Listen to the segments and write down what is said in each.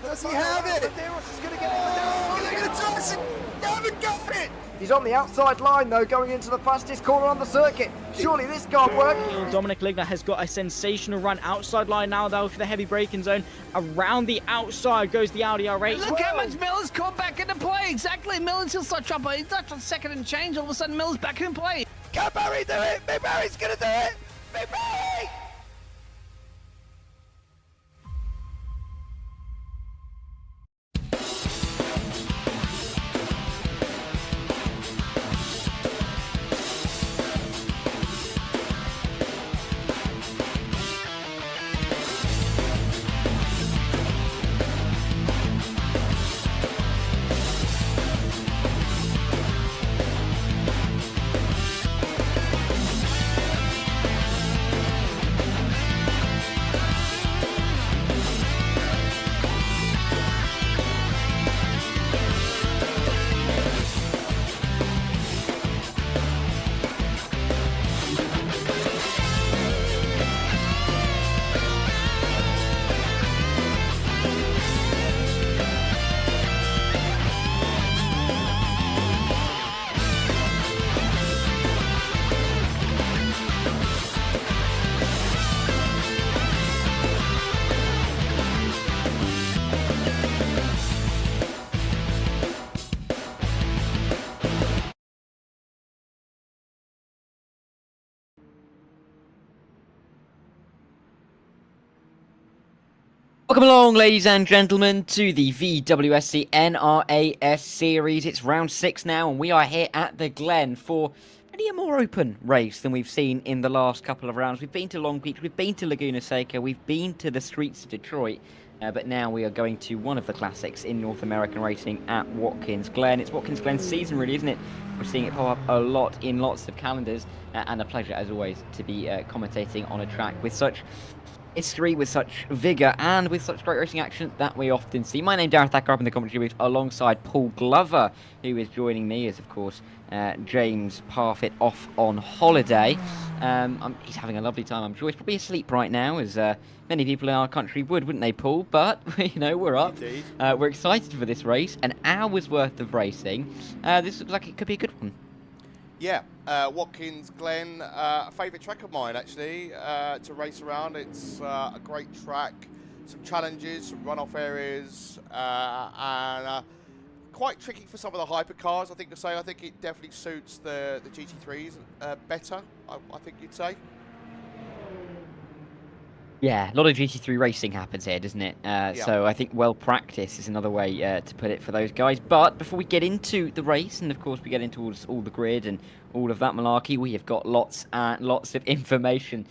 Does he have it? Medeiros is going to get it. Medeiros is going to touch it. They haven't got it! He's on the outside line, though, going into the fastest corner on the circuit. Surely this can't work. Dominic Ligner has got a sensational run outside line now, though, for the heavy braking zone. Around the outside goes the Audi R8. Look how much Miller's come back into play. Exactly. Miller's still such up. He's touched on second and change. All of a sudden, Miller's back in play. Can Barry do it? Big Barry's going to do it! Big Barry! Welcome along, ladies and gentlemen, to the VWSC NARS series. It's round 6 now, and we are here at the Glen for really a more open race than we've seen in the last couple of rounds. We've been to Long Beach, we've been to Laguna Seca, we've been to the streets of Detroit, but now we are going to one of the classics in North American racing at Watkins Glen. It's Watkins Glen season, really, isn't it? We're seeing it pop up a lot in lots of calendars, and a pleasure, as always, to be commentating on a track with such history, with such vigour, and with such great racing action that we often see. My name's Dareth Thacker, up in the commentary booth alongside Paul Glover, who is joining me, as of course James Parfitt off on holiday. He's having a lovely time. I'm sure he's probably asleep right now, as many people in our country wouldn't they, Paul? But you know, we're up. We're excited for this race, an hour's worth of racing. This looks like it could be a good one. Yeah, Watkins Glen, a favourite track of mine actually to race around. It's a great track, some challenges, some runoff areas, and quite tricky for some of the hypercars. I think to say, I think it definitely suits the GT3s better. I think you'd say. Yeah, a lot of GT3 racing happens here, doesn't it? So I think well practice is another way to put it for those guys. But before we get into the race, and of course we get into all the grid and all of that malarkey, we have got lots and lots of information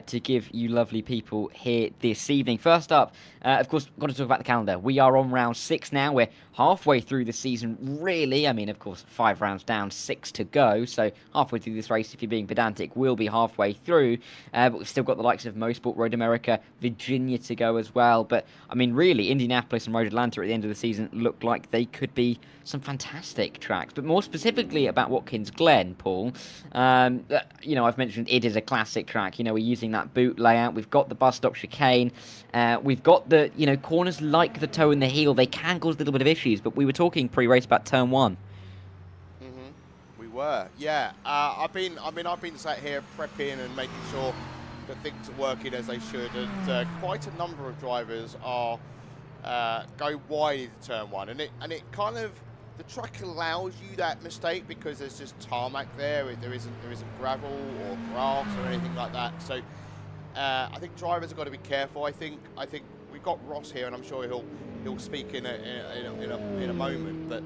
to give you lovely people here this evening. First up, of course, got to talk about the calendar. We are on round 6 now. We're halfway through the season, really. I mean, of course, 5 rounds down, 6 to go. So halfway through this race, if you're being pedantic, we'll be halfway through. But we've still got the likes of Motorsport, Road America, Virginia to go as well. But, I mean, really, Indianapolis and Road Atlanta at the end of the season look like they could be some fantastic tracks. But more specifically about Watkins Glen, Paul, you know, I've mentioned it is a classic track. You know, we're using that boot layout. We've got the bus stop chicane. We've got the, you know, corners like the toe and the heel. They can cause a little bit of issues, but we were talking pre-race about turn 1. We were, yeah. I've been sat here prepping and making sure that things are working as they should, and quite a number of drivers are go wide into turn 1, and it kind of, the track allows you that mistake because there's just tarmac there. There isn't gravel or grass or anything like that. So I think drivers have got to be careful. I think we've got Ross here, and I'm sure he'll speak in a moment. But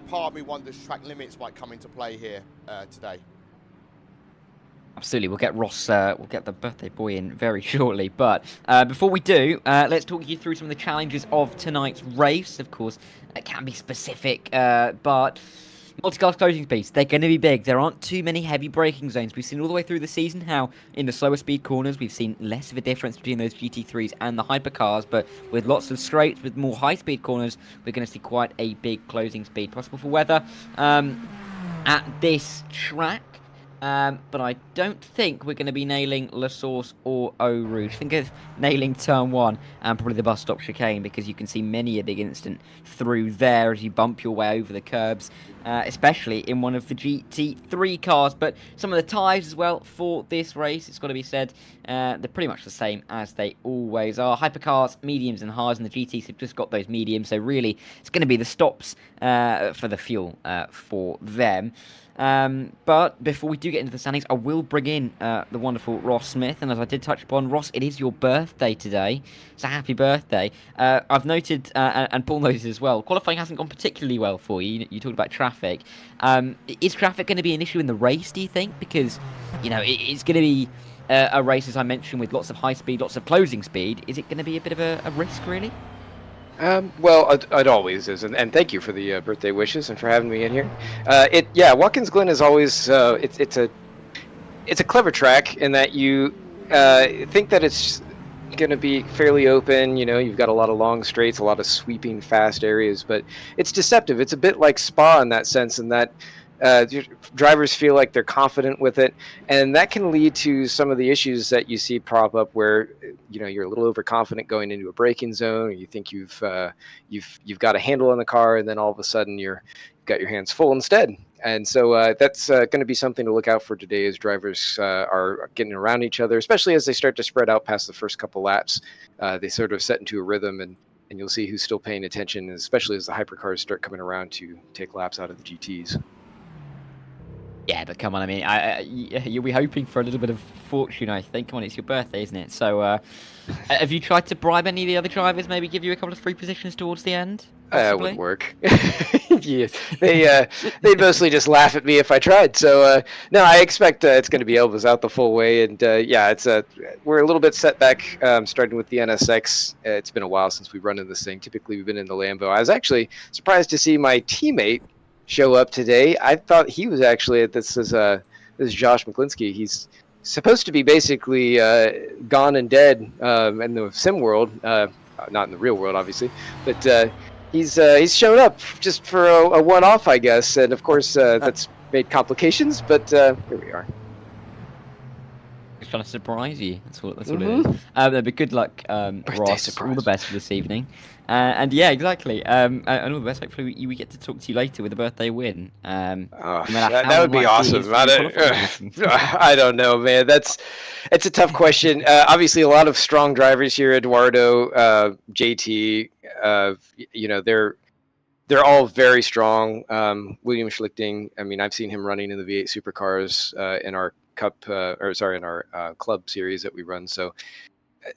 part of me wonders track limits might come into play here today. Absolutely, we'll get Ross, we'll get the birthday boy in very shortly. But before we do, let's talk you through some of the challenges of tonight's race. Of course, it can be specific, but multi-class closing speeds, they're going to be big. There aren't too many heavy braking zones. We've seen all the way through the season how in the slower speed corners we've seen less of a difference between those GT3s and the hypercars, but with lots of straights, with more high-speed corners, we're going to see quite a big closing speed. Possible for weather at this track. But I don't think we're going to be nailing La Source or Eau Rouge. Think of nailing turn 1 and probably the bus stop chicane, because you can see many a big incident through there as you bump your way over the curbs, especially in one of the GT3 cars. But some of the tyres as well for this race, it's got to be said, they're pretty much the same as they always are. Hypercars, mediums and hards, and the GTs have just got those mediums, so really it's going to be the stops for the fuel for them. But before we do get into the standings, I will bring in the wonderful Ross Smith. And as I did touch upon, Ross, it is your birthday today. So happy birthday. I've noted, and Paul noted as well, qualifying hasn't gone particularly well for you. You talked about traffic. Is traffic going to be an issue in the race, do you think? Because, it's going to be a race, as I mentioned, with lots of high speed, lots of closing speed. Is it going to be a bit of a risk, really? Well, it always is, and thank you for the birthday wishes and for having me in here. Watkins Glen is always it's a clever track in that you think that it's going to be fairly open. You've got a lot of long straights, a lot of sweeping fast areas, but it's deceptive. It's a bit like Spa in that sense, in that drivers feel like they're confident with it, and that can lead to some of the issues that you see prop up where you're a little overconfident going into a braking zone, or you think you've got a handle on the car, and then all of a sudden you've got your hands full instead. And so that's going to be something to look out for today as drivers are getting around each other, especially as they start to spread out past the first couple laps. They sort of set into a rhythm, and you'll see who's still paying attention, especially as the hypercars start coming around to take laps out of the GTs. Yeah, but come on, I mean, you'll be hoping for a little bit of fortune, I think. Come on, it's your birthday, isn't it? So, have you tried to bribe any of the other drivers, maybe give you a couple of free positions towards the end? That wouldn't work. Yeah, they mostly just laugh at me if I tried. So, no, I expect it's going to be Elvis out the full way. And, we're a little bit set back, starting with the NSX. It's been a while since we've run in this thing. Typically, we've been in the Lambo. I was actually surprised to see my teammate show up today. I thought he was actually this is Josh McClinsky. He's supposed to be basically gone and dead in the sim world, not in the real world, obviously, but he's shown up just for a one-off, I guess, and of course that's made complications. But here we are. He's trying to surprise you. That's what it is. But good luck, Ross. Surprise. All the best for this evening. And yeah, exactly. And all the best. Hopefully, we get to talk to you later with a birthday win. That would be awesome. I don't know, man. It's a tough question. Obviously, a lot of strong drivers here. Eduardo, JT. They're all very strong. William Schlichting. I mean, I've seen him running in the V8 supercars in our in our club series that we run. So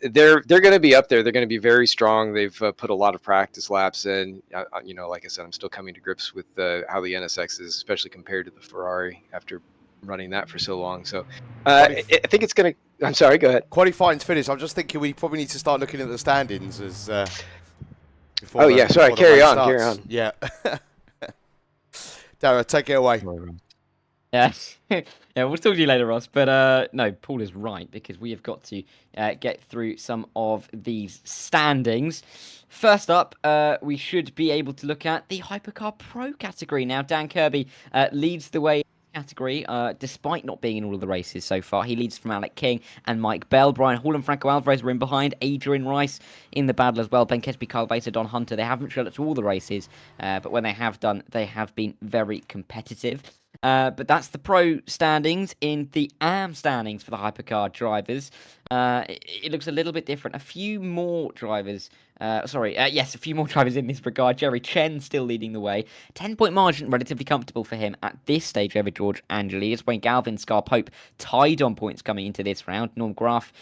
they're going to be up there. They're going to be very strong. They've put a lot of practice laps in. Like I said, I'm still coming to grips with how the NSX is, especially compared to the Ferrari after running that for so long. So I think it's going to. I'm sorry. Go ahead. Qualifying's finished. I'm just thinking we probably need to start looking at the standings as. Sorry. Carry on. Yeah. Dara, take it away. Yeah, yeah, we'll talk to you later, Ross. But no, Paul is right, because we have got to get through some of these standings. First up, we should be able to look at the Hypercar Pro category. Now, Dan Kirby leads the way category, despite not being in all of the races so far. He leads from Alec King and Mike Bell. Brian Hall and Franco Alvarez were in behind. Adrian Rice in the battle as well. Ben Kesby, Carl Vaser, Don Hunter. They haven't shown up to all the races, but when they have done, they have been very competitive. But that's the pro standings. In the AM standings for the hypercar drivers, it looks a little bit different. A few more drivers a few more drivers in this regard. Jerry Chen still leading the way. 10-point margin, relatively comfortable for him at this stage over George Angelides. Wayne Galvin, Scar Pope tied on points coming into this round. Norm Graf,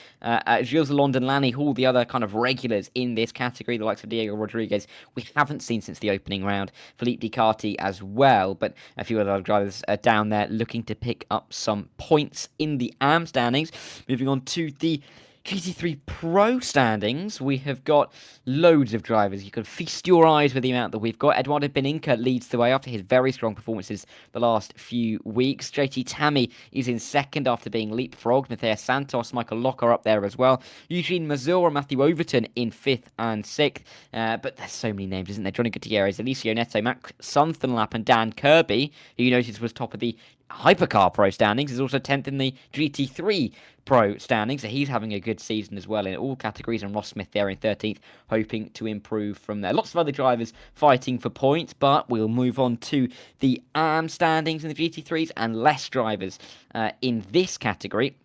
Gilles London, Lanny Hall, the other kind of regulars in this category, the likes of Diego Rodriguez, we haven't seen since the opening round. Philippe Ducati as well, but a few other drivers are down there looking to pick up some points in the AM standings. Moving on to the GT3 Pro standings, we have got loads of drivers. You can feast your eyes with the amount that we've got. Eduardo Beninca leads the way after his very strong performances the last few weeks. JT Tammy is in second after being leapfrogged. Matthias Santos, Michael Locker up there as well. Eugene Mazur and Matthew Overton in 5th and 6th. But there's so many names, isn't there? Johnny Gutierrez, Alicio Neto, Max Sunthunlap and Dan Kirby, who you noticed was top of the Hypercar Pro standings. He's also 10th in the GT3 Pro standings, so he's having a good season as well in all categories, and Ross Smith there in 13th, hoping to improve from there. Lots of other drivers fighting for points, but we'll move on to the AM standings in the GT3s, and less drivers in this category,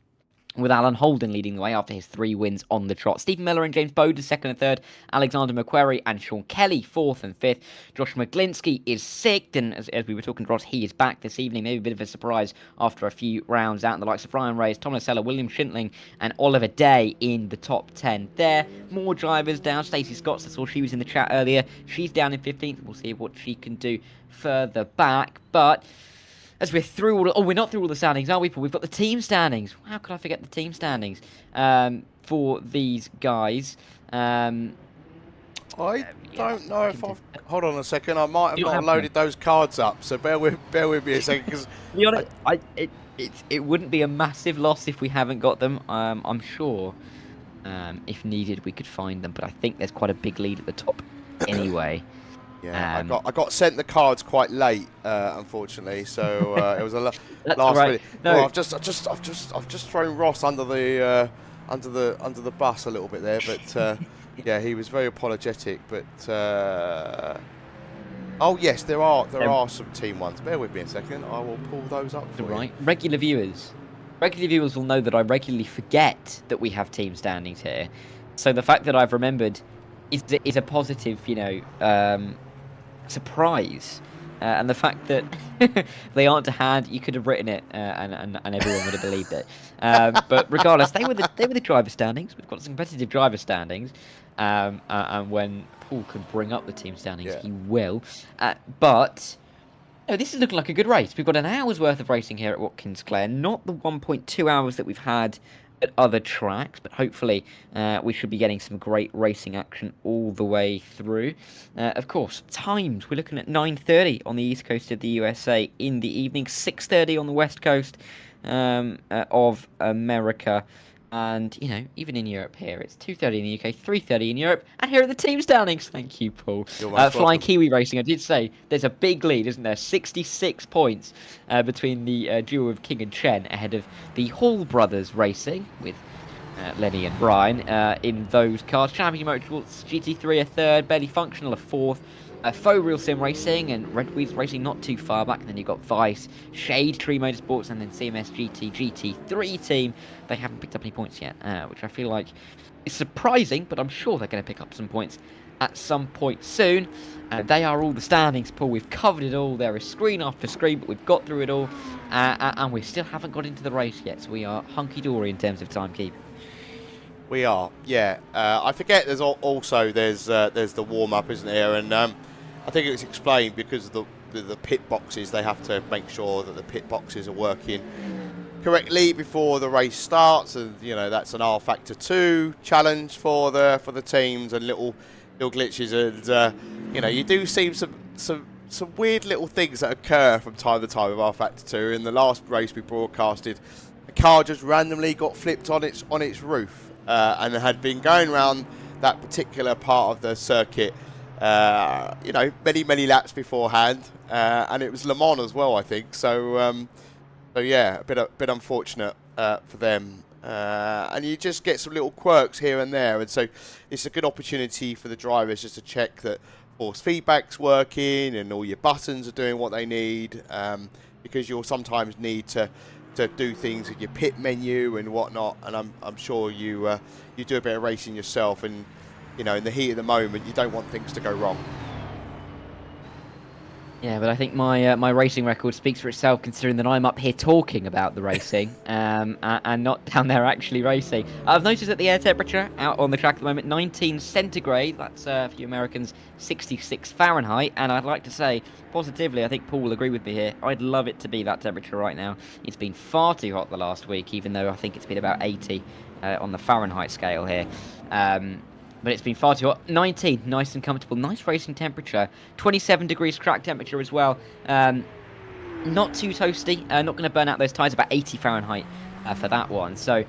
with Alan Holden leading the way after his 3 wins on the trot. Stephen Miller and James Bode 2nd and 3rd. Alexander McQuarrie and Sean Kelly 4th and 5th. Josh McGlinskey is 6th, and as we were talking to Ross, he is back this evening. Maybe a bit of a surprise after a few rounds out. And the likes of Ryan Reyes, Tom Lasella, William Schintling and Oliver Day in the top 10 there. More drivers down. Stacey Scott, I saw she was in the chat earlier. She's down in 15th. We'll see what she can do further back. But as we're through all... we're not through all the standings, are we, Paul? We've got the team standings. How could I forget the team standings for these guys? I don't know if I've... Hold on a second. I might have not loaded those cards up, so bear with me a second. Cause to be honest, it wouldn't be a massive loss if we haven't got them. I'm sure if needed we could find them, but I think there's quite a big lead at the top anyway. Yeah, I got sent the cards quite late, unfortunately. So it was a last minute. No. Well, I've just thrown Ross under the bus a little bit there, but yeah, he was very apologetic. But oh yes, there are some team ones. Bear with me a second. I will pull those up for you. Regular viewers will know that I regularly forget that we have team standings here. So the fact that I've remembered is a positive, surprise, and the fact that they aren't to hand, you could have written it, and everyone would have believed it. But regardless, they were the driver standings. We've got some competitive driver standings, and when Paul can bring up the team standings, he will. But this is looking like a good race. We've got an hour's worth of racing here at Watkins Glen, not the 1.2 hours that we've had at other tracks, but hopefully we should be getting some great racing action all the way through. Of course, times, we're looking at 9:30 on the east coast of the USA in the evening, 6:30 on the west coast of America, and even in Europe here it's 2:30 in the UK, 3:30 in Europe, and here are the team standings. Thank you, Paul. Flying Kiwi Racing, I did say there's a big lead, isn't there? 66 points between the duo of King and Chen, ahead of the Hall brothers Racing with Lenny and Brian in those cars. Champion Motorsports GT3 a 3rd, Barely Functional a 4th, Faux Real Sim Racing and Red Wheels Racing not too far back. And then you've got Vice, Shade Tree Motorsports, and then CMS GT3 team. They haven't picked up any points yet, which I feel like is surprising, but I'm sure they're going to pick up some points at some point soon. They are all the standings, Paul. We've covered it all. There is screen after screen, but we've got through it all, and we still haven't got into the race yet, so we are hunky-dory in terms of timekeeping. We are, yeah. I forget there's the warm-up, isn't there? And I think it was explained because of the pit boxes. They have to make sure that the pit boxes are working correctly before the race starts, and that's an R Factor 2 challenge for the teams, and little glitches, and you do see some weird little things that occur from time to time with R Factor 2. In the last race we broadcasted, a car just randomly got flipped on its roof, and had been going around that particular part of the circuit many laps beforehand, and it was Le Mans as well, I think. So yeah, a bit unfortunate for them, and you just get some little quirks here and there, and so it's a good opportunity for the drivers just to check that force feedback's working and all your buttons are doing what they need, because you'll sometimes need to do things with your pit menu and whatnot, and I'm sure you do a bit of racing yourself, and in the heat of the moment you don't want things to go wrong. Yeah, but I think my racing record speaks for itself, considering that I'm up here talking about the racing and not down there actually racing. I've noticed that the air temperature out on the track at the moment, 19 centigrade, that's for you Americans, 66 Fahrenheit, and I'd like to say, positively, I think Paul will agree with me here, I'd love it to be that temperature right now. It's been far too hot the last week, even though I think it's been about 80 on the Fahrenheit scale here. But it's been far too hot. 19, nice and comfortable. Nice racing temperature. 27 degrees track temperature as well. Not too toasty. Not going to burn out those tyres. About 80 Fahrenheit for that one. So,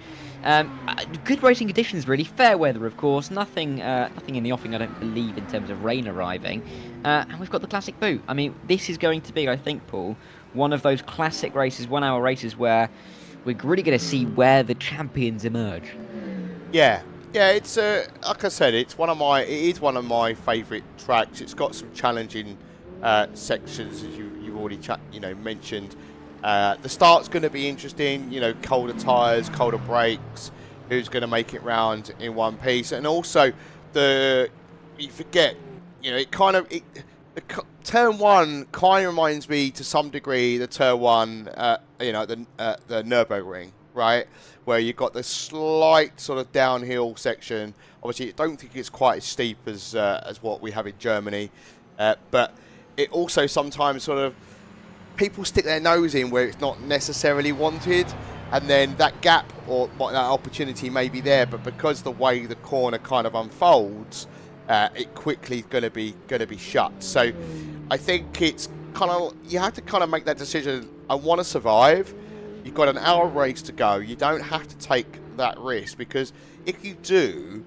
good racing conditions, really. Fair weather, of course. Nothing in the offing, I don't believe, in terms of rain arriving. And we've got the classic boot. I mean, this is going to be, I think, Paul, one of those classic races, 1 hour races where we're really going to see where the champions emerge. Yeah, it's like I said, it is one of my favourite tracks. It's got some challenging sections, as you've already mentioned. The start's going to be interesting. Colder tyres, colder brakes. Who's going to make it round in one piece? And also, you forget, turn one kind of reminds me to some degree the turn one, the Nürburgring, right? Where you've got the slight sort of downhill section. Obviously, I don't think it's quite as steep as what we have in Germany, but it also sometimes sort of people stick their nose in where it's not necessarily wanted, and then that gap or that opportunity may be there, but because the way the corner kind of unfolds, it quickly is going to be shut. So I think it's you have to kind of make that decision. I want to survive. You've got an hour race to go. You don't have to take that risk, because if you do,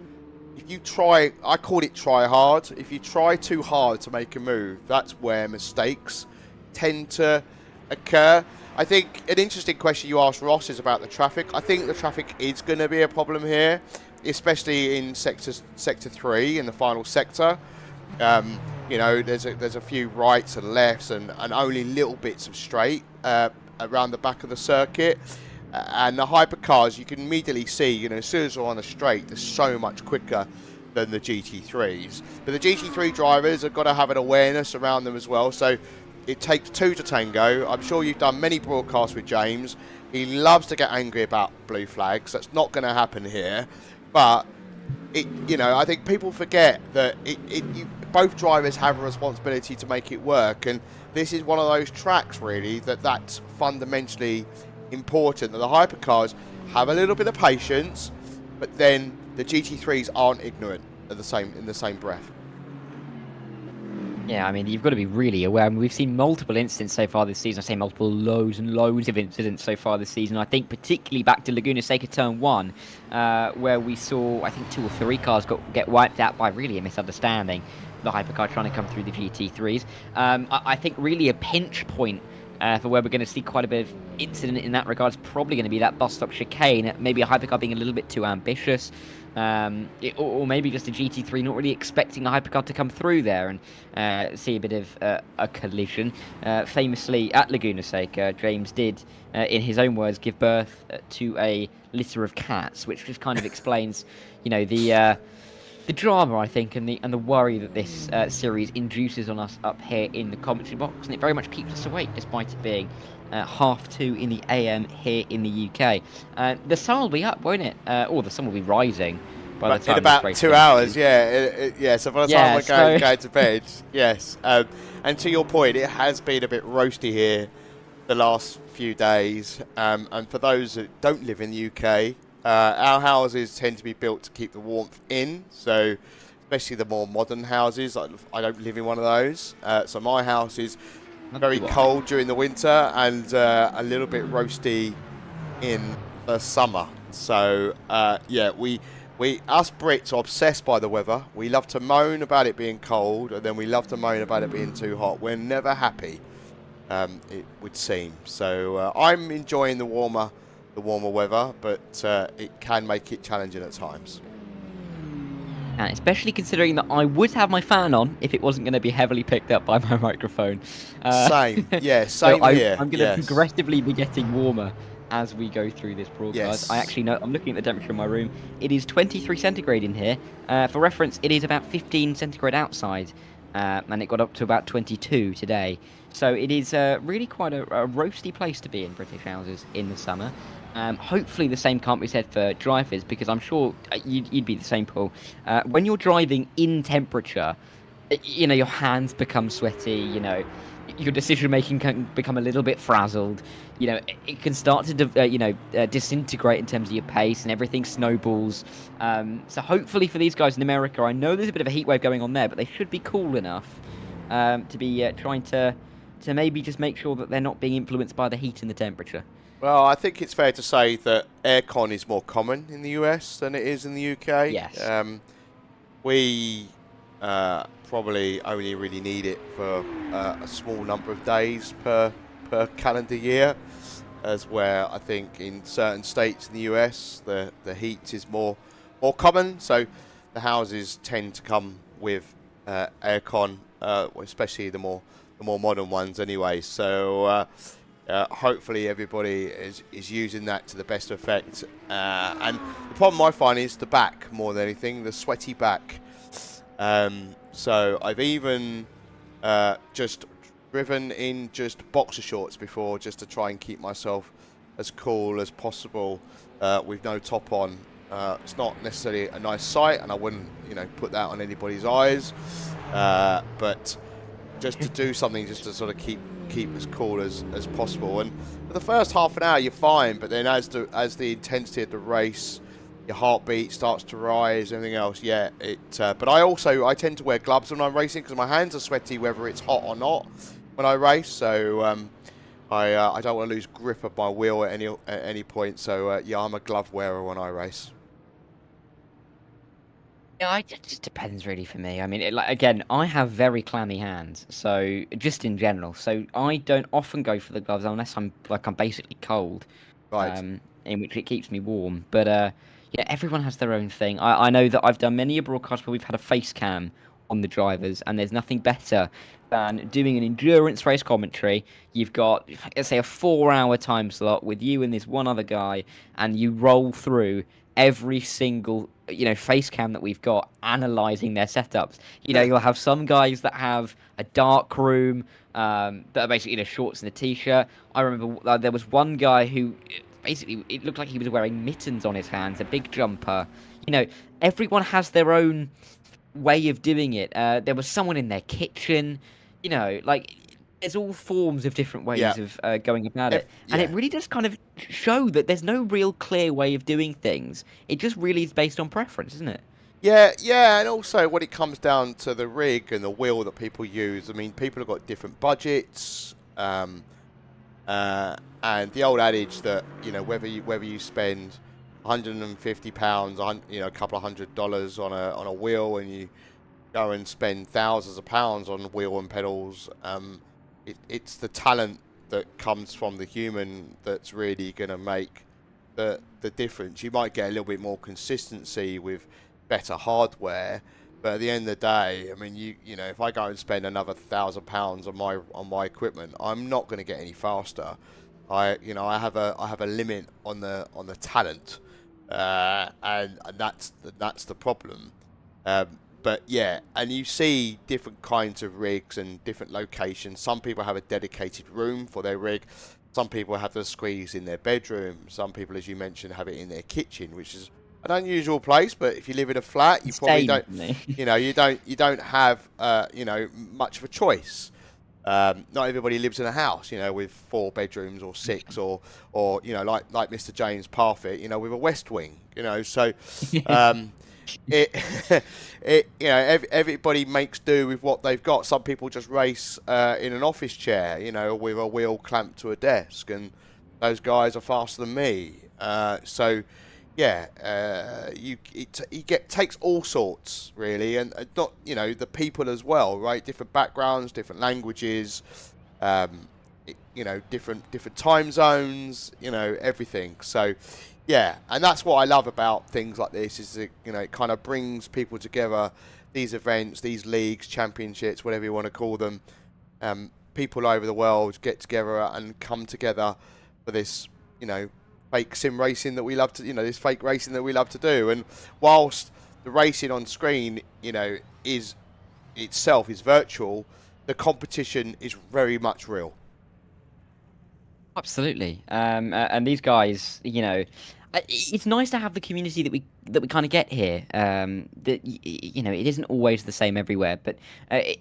if you try, I call it try hard. If you try too hard to make a move, that's where mistakes tend to occur. I think an interesting question you asked Ross is about the traffic. I think the traffic is going to be a problem here, especially in sector 3 in the final sector. There's a few rights and lefts and only little bits of straight around the back of the circuit. And the hypercars, you can immediately see, as soon as they're on the straight, they're so much quicker than the GT3s. But the GT3 drivers have got to have an awareness around them as well. So it takes two to tango. I'm sure you've done many broadcasts with James. He loves to get angry about blue flags. That's not going to happen here. But I think people forget that both drivers have a responsibility to make it work, and this is one of those tracks really that's fundamentally important. That the hypercars have a little bit of patience, but then the GT3s aren't ignorant in the same breath. Yeah, I mean, you've got to be really aware. I mean, we've seen multiple incidents so far this season. I say multiple, loads and loads of incidents so far this season. I think particularly back to Laguna Seca Turn 1, where we saw, I think, 2 or 3 cars get wiped out by really a misunderstanding. The hypercar trying to come through the GT3s. I think really a pinch point for where we're going to see quite a bit of incident in that regard is probably going to be that bus stop chicane. Maybe a hypercar being a little bit too ambitious. Or maybe just a GT3 not really expecting a hypercar to come through there and see a bit of a collision. Famously at Laguna Seca, James did, in his own words, give birth to a litter of cats, which just kind of explains, the drama, I think, and the worry that this series induces on us up here in the commentary box, and it very much keeps us awake despite it being 2:30 in the AM here in the UK. The sun will be up, won't it? Or the sun will be rising by the time. In about 2 hours, yeah. So by the time we're going to bed, yes. And to your point, it has been a bit roasty here the last few days. And for those that don't live in the UK, our houses tend to be built to keep the warmth in. So especially the more modern houses, I don't live in one of those. So my house is very cold during the winter and a little bit roasty in the summer. So we us Brits are obsessed by the weather. We love to moan about it being cold, and then we love to moan about it being too hot. We're never happy, it would seem. So I'm enjoying the warmer weather, but it can make it challenging at times. And especially considering that I would have my fan on if it wasn't going to be heavily picked up by my microphone. Same, yeah, same so here. I'm going to progressively be getting warmer as we go through this broadcast. Yes. I actually know, I'm looking at the temperature in my room. It is 23 centigrade in here. For reference, it is about 15 centigrade outside, and it got up to about 22 today. So it is really quite a roasty place to be in British houses in the summer. Hopefully the same can't be said for drivers, because I'm sure you'd be the same, Paul. When you're driving in temperature, your hands become sweaty, your decision making can become a little bit frazzled. It can start to disintegrate in terms of your pace, and everything snowballs. So hopefully for these guys in America, I know there's a bit of a heat wave going on there, but they should be cool enough to be trying to maybe just make sure that they're not being influenced by the heat and the temperature. Well, I think it's fair to say that aircon is more common in the US than it is in the UK. Yes. We probably only really need it for a small number of days per per calendar year, as where I think in certain states in the US the heat is more common, so the houses tend to come with aircon, especially the more modern ones anyway. So hopefully everybody is using that to the best effect. And the problem I find is the back more than anything, the sweaty back. So I've even just driven in just boxer shorts before, just to try and keep myself as cool as possible with no top on. It's not necessarily a nice sight, and I wouldn't, put that on anybody's eyes. But just to do something, just to sort of keep as cool as possible. And for the first half an hour, you're fine, but then as the intensity of the race, your heartbeat starts to rise, everything else. Yeah, but I tend to wear gloves when I'm racing because my hands are sweaty, whether it's hot or not, when I race. So I don't want to lose grip of my wheel at any point. So yeah, I'm a glove wearer when I race. Yeah, it just depends really for me. I mean, again, I have very clammy hands, so just in general. So I don't often go for the gloves unless I'm basically cold, Right. in which it keeps me warm. But yeah, everyone has their own thing. I know that I've done many a broadcast where we've had a face cam on the drivers, and there's nothing better than doing an endurance race commentary. You've got, let's say, a 4-hour time slot with you and this one other guy, and you roll through every single face cam that we've got, analyzing their setups. You'll have some guys that have a dark room that are basically in a shorts and a t-shirt. I remember there was one guy who basically, it looked like he was wearing mittens on his hands, a big jumper. Everyone has their own way of doing it. There was someone in their kitchen. There's all forms of different ways of going about it. And it really does kind of show that there's no real clear way of doing things. It just really is based on preference, isn't it? Yeah, and also when it comes down to the rig and the wheel that people use, I mean, people have got different budgets, and the old adage that whether you spend £150, a couple of $100 on a wheel, and you go and spend thousands of pounds on wheel and pedals, it's the talent that comes from the human that's really going to make the difference. You might get a little bit more consistency with better hardware, but at the end of the day, I mean, if I go and spend another £1,000 on my equipment, I'm not going to get any faster. I have a limit on the talent, and that's the problem. But yeah, and you see different kinds of rigs and different locations. Some people have a dedicated room for their rig. Some people have the squeeze in their bedroom. Some people, as you mentioned, have it in their kitchen, which is an unusual place. But if you live in a flat, you probably don't. You don't have much of a choice. Not everybody lives in a house, with 4 bedrooms or 6, or like Mr. James Parfitt, with a west wing, So. Everybody makes do with what they've got. Some people just race in an office chair, with a wheel clamped to a desk, and those guys are faster than me. So, yeah, takes all sorts really, and not the people as well, right? Different backgrounds, different languages, different time zones, everything. So. Yeah, and that's what I love about things like this, is it kind of brings people together, these events, these leagues, championships, whatever you want to call them. People over the world get together and come together for this, fake sim racing that we love to, this fake racing that we love to do. And whilst the racing on screen, is itself is virtual, the competition is very much real. Absolutely, and these guys, it's nice to have the community that we kind of get here. That it isn't always the same everywhere, but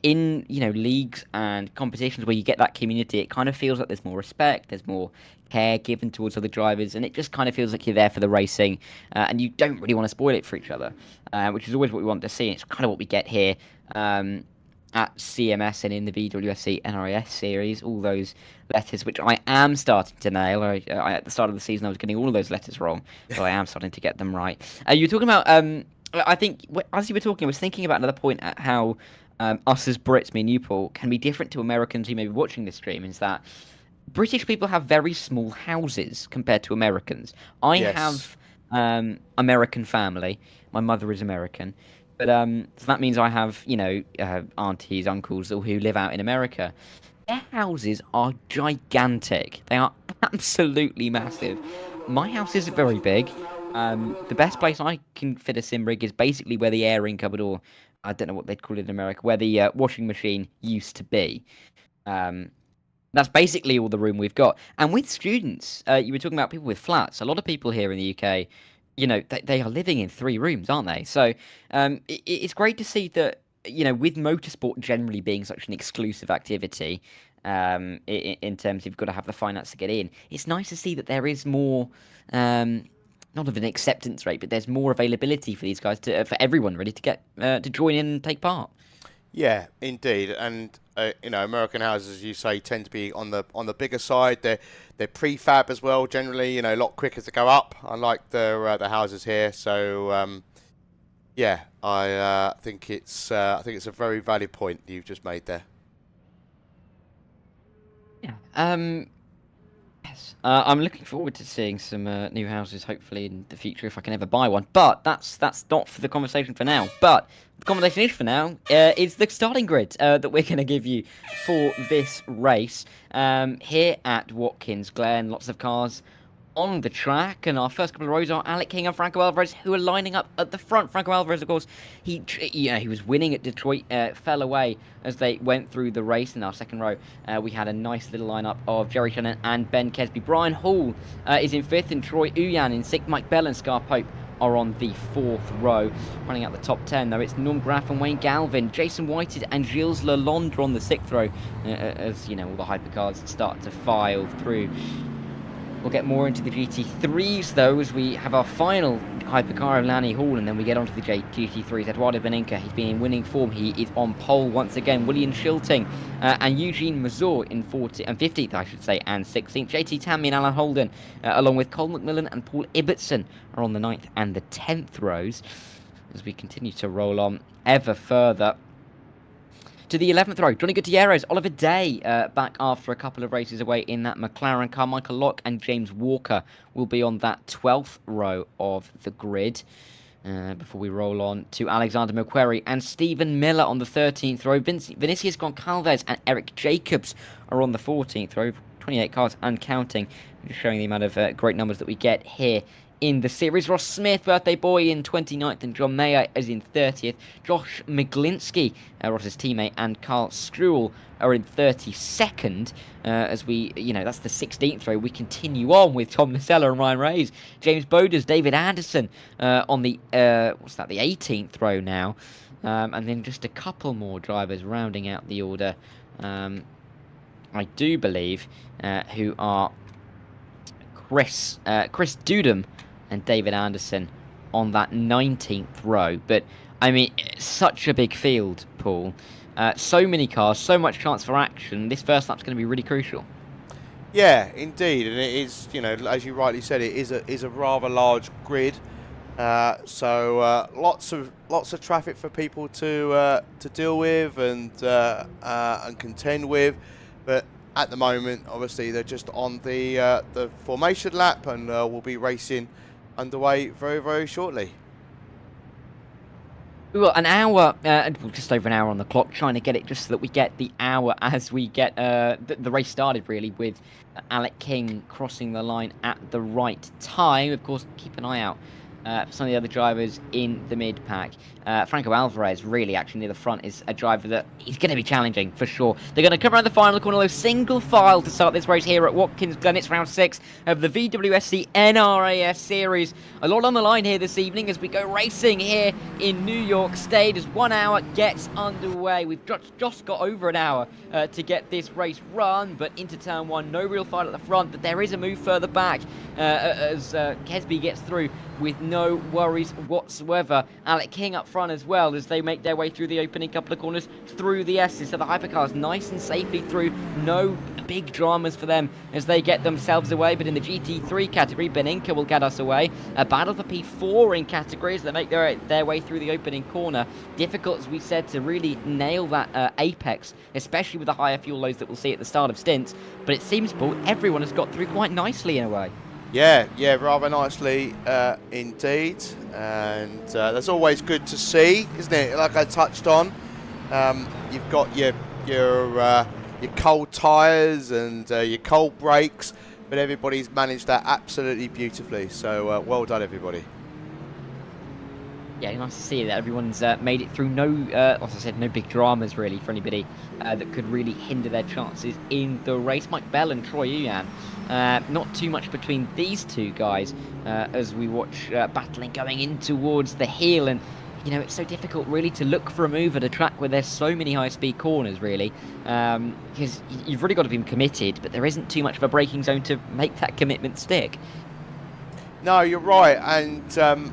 in leagues and competitions where you get that community, it kind of feels like there's more respect, there's more care given towards other drivers, and it just kind of feels like you're there for the racing, and you don't really want to spoil it for each other, which is always what we want to see. It's kind of what we get here. At CMS and in the VWSC NARS series, all those letters, which I am starting to nail. At the start of the season, I was getting all of those letters wrong, but I am starting to get them right. You were talking about, I think, as you were talking, I was thinking about another point at how us as Brits, me and you, Paul, can be different to Americans who may be watching this stream, is that British people have very small houses compared to Americans. I Yes. have American family. My mother is American. But so that means I have, aunties, uncles who live out in America. Their houses are gigantic. They are absolutely massive. My house isn't very big. The best place I can fit a sim rig is basically where the airing cupboard, or I don't know what they'd call it in America, where the washing machine used to be. That's basically all the room we've got. And with students, you were talking about people with flats. A lot of people here in the UK, they are living in 3 rooms, aren't they? So it's great to see that, with motorsport generally being such an exclusive activity, in terms of you've got to have the finance to get in, it's nice to see that there is more, not of an acceptance rate, but there's more availability for these guys, for everyone really, to get to join in and take part. Yeah, indeed, and American houses, as you say, tend to be on the bigger side. They're prefab as well. Generally, a lot quicker to go up, unlike the houses here. So, yeah, I think it's a very valid point you've just made there. Yeah. Yes. I'm looking forward to seeing some new houses, hopefully in the future, if I can ever buy one. But that's not for the conversation for now. But the conversation is for now is the starting grid that we're going to give you for this race here at Watkins Glen. Lots of cars on the track, and our first couple of rows are Alec King and Franco Alvarez, who are lining up at the front. Franco Alvarez, of course, he was winning at Detroit, fell away as they went through the race. In our second row, we had a nice little lineup of Jerry Shannon and Ben Kesby. Brian Hall is in 5th, and Troy Uyan in 6th. Mike Bell and Scar Pope are on the 4th row. Running out the top 10, though, it's Norm Graff and Wayne Galvin, Jason Whited and Gilles Lalonde on the 6th row, as all the hypercars start to file through. We'll get more into the GT3s, though, as we have our final hypercar of Lanny Hall, and then we get onto the GT3s. Eduardo Beninca, he's been in winning form. He is on pole once again. William Shilting and Eugene Mazur in 15th, I should say, and 16th. JT Tammy and Alan Holden, along with Cole McMillan and Paul Ibbotson, are on the 9th and the 10th rows, as we continue to roll on ever further to the 11th row. Johnny Gutierrez, Oliver Day, back after a couple of races away in that McLaren car. Michael Locke and James Walker will be on that 12th row of the grid. Before we roll on to Alexander McQuarrie and Stephen Miller on the 13th row. Vinicius Goncalves and Eric Jacobs are on the 14th row. 28 cars and counting. Just showing the amount of great numbers that we get here in the series. Ross Smith, birthday boy, in 29th, and John Mayer is in 30th. Josh Miglinski, Ross's teammate, and Carl Struhl are in 32nd. As we, that's the 16th row. We continue on with Tom Nacella and Ryan Reyes. James Boders, David Anderson on the, the 18th row now. And then just a couple more drivers rounding out the order, I do believe, who are Chris Dudham and David Anderson on that 19th row. But, I mean, such a big field, Paul. So many cars, so much chance for action. This first lap's going to be really crucial. Yeah, indeed. And it is, as you rightly said, it is a rather large grid. So lots of traffic for people to deal with and contend with. But at the moment, obviously, they're just on the formation lap, and we'll be racing underway very, very shortly. Well, an hour, just over an hour on the clock, trying to get it just so that we get the hour as we get the race started, really, with Alec King crossing the line at the right time. Of course, keep an eye out for some of the other drivers in the mid-pack. Franco Alvarez, really, actually, near the front, is a driver that he's going to be challenging, for sure. They're going to come around the final corner, though, single file to start this race here at Watkins Glen. It's round 6 of the VWSC NARS series. A lot on the line here this evening as we go racing here in New York State as 1 hour gets underway. We've just got over an hour to get this race run, but into turn 1, no real fight at the front, but there is a move further back as Kesby gets through with no worries whatsoever. Alec King up front as well as they make their way through the opening couple of corners through the S's. So the Hypercars nice and safely through. No big dramas for them as they get themselves away. But in the GT3 category, Beninka will get us away. A battle for P4 in categories. They make their way through the opening corner. Difficult, as we said, to really nail that apex, especially with the higher fuel loads that we'll see at the start of stints. But it seems, Paul, everyone has got through quite nicely in a way. Yeah, rather nicely indeed, and that's always good to see, isn't it? Like I touched on, you've got your cold tyres and your cold brakes, but everybody's managed that absolutely beautifully. So well done, everybody. Yeah, nice to see that everyone's made it through. No, as I said, no big dramas really for anybody that could really hinder their chances in the race. Mike Bell and Troy Uyan. Not too much between these two guys as we watch battling going in towards the hill. And, you know, it's so difficult really to look for a move at a track where there's so many high-speed corners, really. Because you've really got to be committed, but there isn't too much of a braking zone to make that commitment stick. No, you're right, and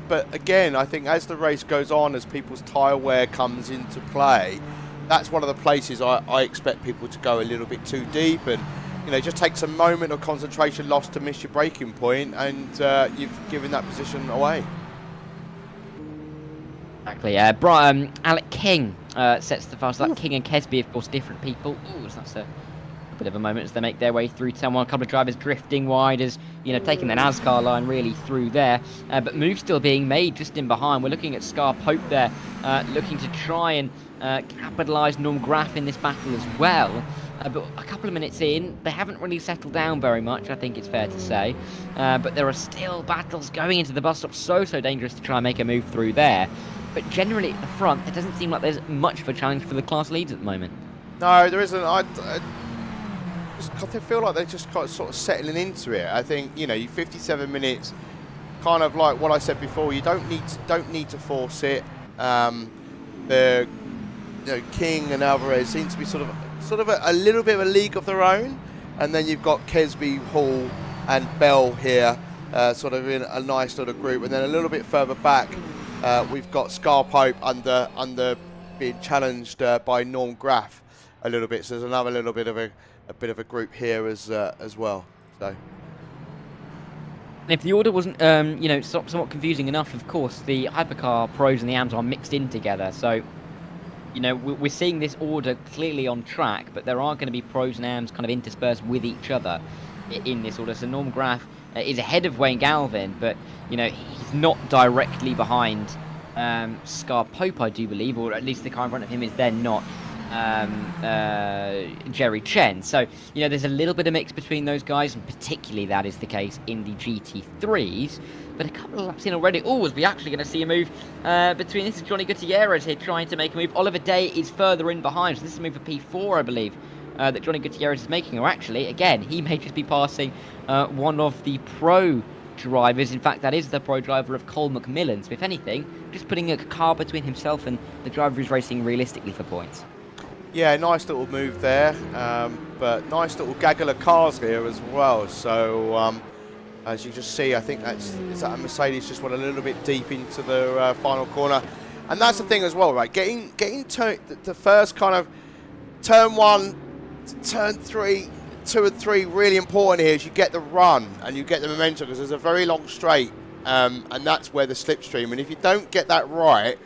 but again, I think as the race goes on, as people's tyre wear comes into play, that's one of the places I expect people to go a little bit too deep, and you know, it just takes a moment of concentration lost to miss your braking point, and you've given that position away. Exactly. Alec King sets the fast lap. King and Kesby, of course, different people. Ooh, so that's a bit of a moment as they make their way through turn one. A couple of drivers drifting wide as, you know, taking the NASCAR line really through there. But moves still being made just in behind. We're looking at Scar Pope there, looking to try and capitalise Norm Graff in this battle as well. But a couple of minutes in, they haven't really settled down very much, I think it's fair to say. But there are still battles going into the bus stop. So dangerous to try and make a move through there. But generally at the front, it doesn't seem like there's much of a challenge for the class leads at the moment. No, there isn't. I feel like they're just kind of sort of settling into it. I think, you know, 57 minutes, kind of like what I said before. You don't need to force it. The King and Alvarez seem to be sort of a little bit of a league of their own, and then you've got Kesby, Hall, and Bell here, sort of in a nice little group, and then a little bit further back, we've got Scar Pope under being challenged by Norm Graff a little bit. So there's another little bit of a group here as well. So if the order wasn't somewhat confusing enough, of course the Hypercar pros and the AMs are mixed in together. So, you know, we're seeing this order clearly on track, but there are going to be pros and AMs kind of interspersed with each other in this order. So Norm Graff is ahead of Wayne Galvin, but, you know, he's not directly behind Scar Pope, I do believe, or at least the car in front of him is then not Jerry Chen. So, you know, there's a little bit of mix between those guys, and particularly that is the case in the GT3s. But a couple of laps in already. Oh, was we actually going to see a move between this and Johnny Gutierrez here trying to make a move. Oliver Day is further in behind, so this is a move for P4, I believe, that Johnny Gutierrez is making. Or actually, again, he may just be passing one of the pro drivers. In fact, that is the pro driver of Cole McMillan. So if anything, just putting a car between himself and the driver who's racing realistically for points. Yeah, nice little move there, but nice little gaggle of cars here as well. So as you just see, I think is that a Mercedes just went a little bit deep into the final corner, and that's the thing as well, right? Getting the first kind of turn one, turn three, 2 and 3 really important here. Is you get the run and you get the momentum, because there's a very long straight, and that's where the slipstream. And if you don't get that right,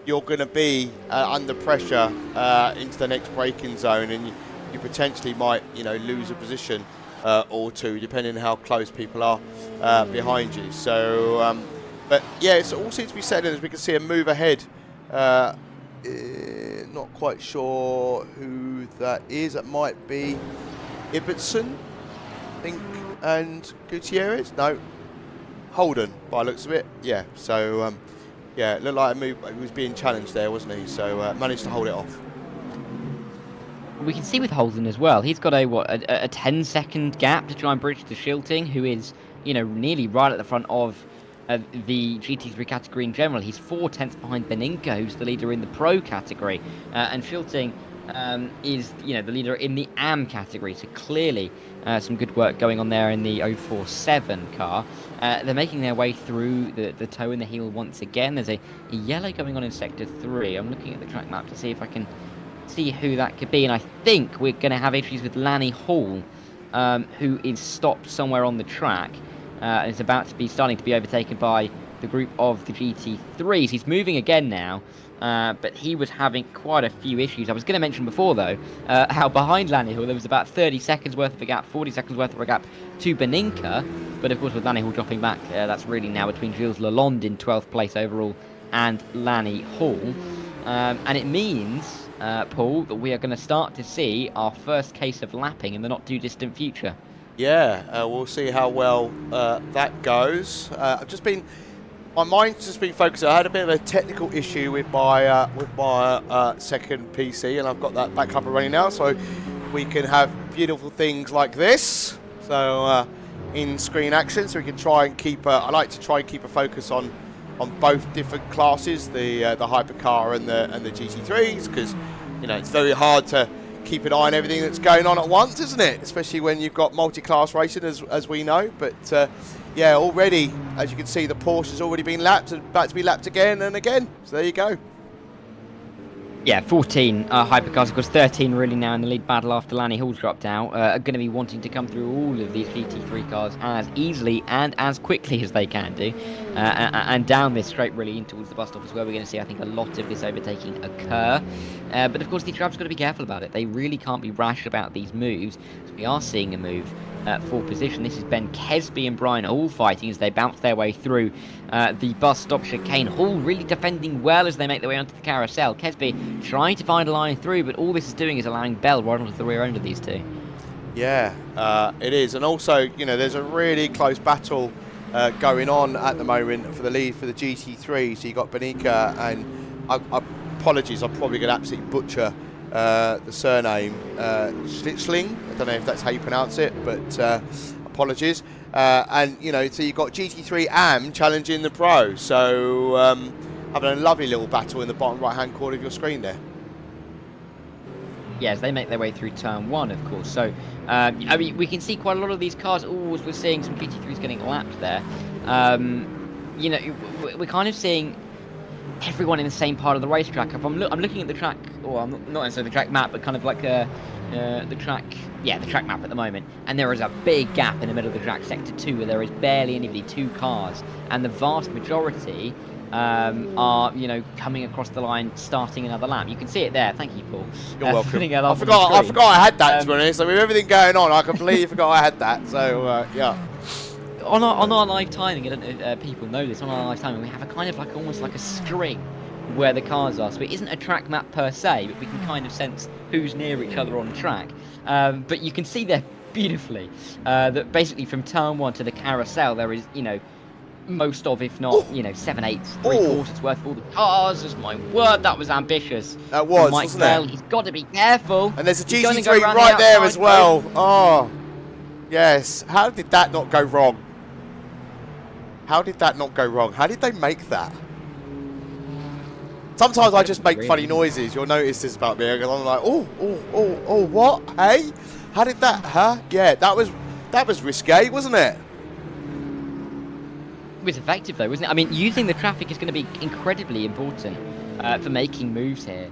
you're going to be under pressure into the next braking zone, and you potentially might, you know, lose a position or two, depending on how close people are behind you. So, but yeah, it all seems to be settling as we can see a move ahead. Not quite sure who that is. It might be Ibbotson, I think, and Gutierrez. No, Holden, by the looks of it. Yeah. So. Yeah, it looked like a move. He was being challenged there, wasn't he? So managed to hold it off. We can see with Holden as well. He's got a 10-second gap to try and bridge to Shilting, who is, you know, nearly right at the front of the GT3 category in general. He's 4 tenths behind Beninka, who's the leader in the pro category, and Shilting is, you know, the leader in the AM category. So clearly some good work going on there in the 047 car. They're making their way through the toe and the heel once again. There's a yellow going on in Sector 3. I'm looking at the track map to see if I can see who that could be. And I think we're going to have issues with Lanny Hall, who is stopped somewhere on the track. And is about to be starting to be overtaken by the group of the GT3s. He's moving again now, but he was having quite a few issues. I was going to mention before, though, how behind Lanny Hall there was about 30 seconds worth of a gap, 40 seconds worth of a gap to Beninka. But of course, with Lanny Hall dropping back, that's really now between Gilles Lalonde in 12th place overall and Lanny Hall. And it means, Paul, that we are going to start to see our first case of lapping in the not too distant future. Yeah, we'll see how well that goes. My mind's just been focused. I had a bit of a technical issue with my second PC, and I've got that back up and running now, so we can have beautiful things like this. So in screen action, so we can try and keep. I like to try and keep a focus on both different classes, the hypercar and the GT3s, because you know it's very hard to keep an eye on everything that's going on at once, isn't it? Especially when you've got multi-class racing, as we know. But yeah, already, as you can see, the Porsche's already been lapped and about to be lapped again and again. So there you go. Yeah, 14 hypercars, of course, 13 really now in the lead battle after Lanny Hall's dropped out, are going to be wanting to come through all of these GT3 cars as easily and as quickly as they can do, and down this straight really in towards the bus stop is where we're going to see, I think, a lot of this overtaking occur. But of course, these drivers have got to be careful about it. They really can't be rash about these moves. So we are seeing a move for position. This is Ben Kesby and Brian Hall fighting as they bounce their way through the bus stop chicane. Hall really defending well as they make their way onto the carousel. Kesby trying to find a line through, but all this is doing is allowing Bell right onto the rear end of these two. Yeah, it is. And also, you know, there's a really close battle going on at the moment for the lead for the GT3. So you got Beninka and apologies, I'm probably going to absolutely butcher the surname, Schlitzling. I don't know if that's how you pronounce it, but apologies. And, you know, so you've got GT3 AM challenging the Pro. So having a lovely little battle in the bottom right-hand corner of your screen there. Yeah, as they make their way through turn one, of course. So, I mean, we can see quite a lot of these cars. Always we're seeing some GT3s getting lapped there. You know, we're kind of seeing everyone in the same part of the racetrack. If I'm looking at the track, or I'm not necessarily the track map, but kind of like the track map at the moment, and there is a big gap in the middle of the track, sector 2, where there is barely anybody, 2 cars, and the vast majority are, you know, coming across the line, starting another lap. You can see it there. Thank you, Paul. You're welcome. I forgot I had that, to be honest. I mean, with everything going on, I completely forgot I had that. So yeah. On our live timing, I don't know if people know this, on our live timing, we have a kind of like almost like a string where the cars are. So it isn't a track map per se, but we can kind of sense who's near each other on track. But you can see there beautifully that basically from turn 1 to the carousel, there is, you know, most of, if not, you know, 7/8, 3/4 worth of all the cars. Just my word, that was ambitious. That was, Mike Bell, he's got to be careful. And there's a GT3 right there as well. Oh, yes. How did that not go wrong? How did that not go wrong? How did they make that? Sometimes I just make funny noises. You'll notice this about me. Because I'm like, oh, what? Hey? How did that, huh? Yeah, that was risque, wasn't it? It was effective though, wasn't it? I mean, using the traffic is going to be incredibly important for making moves here.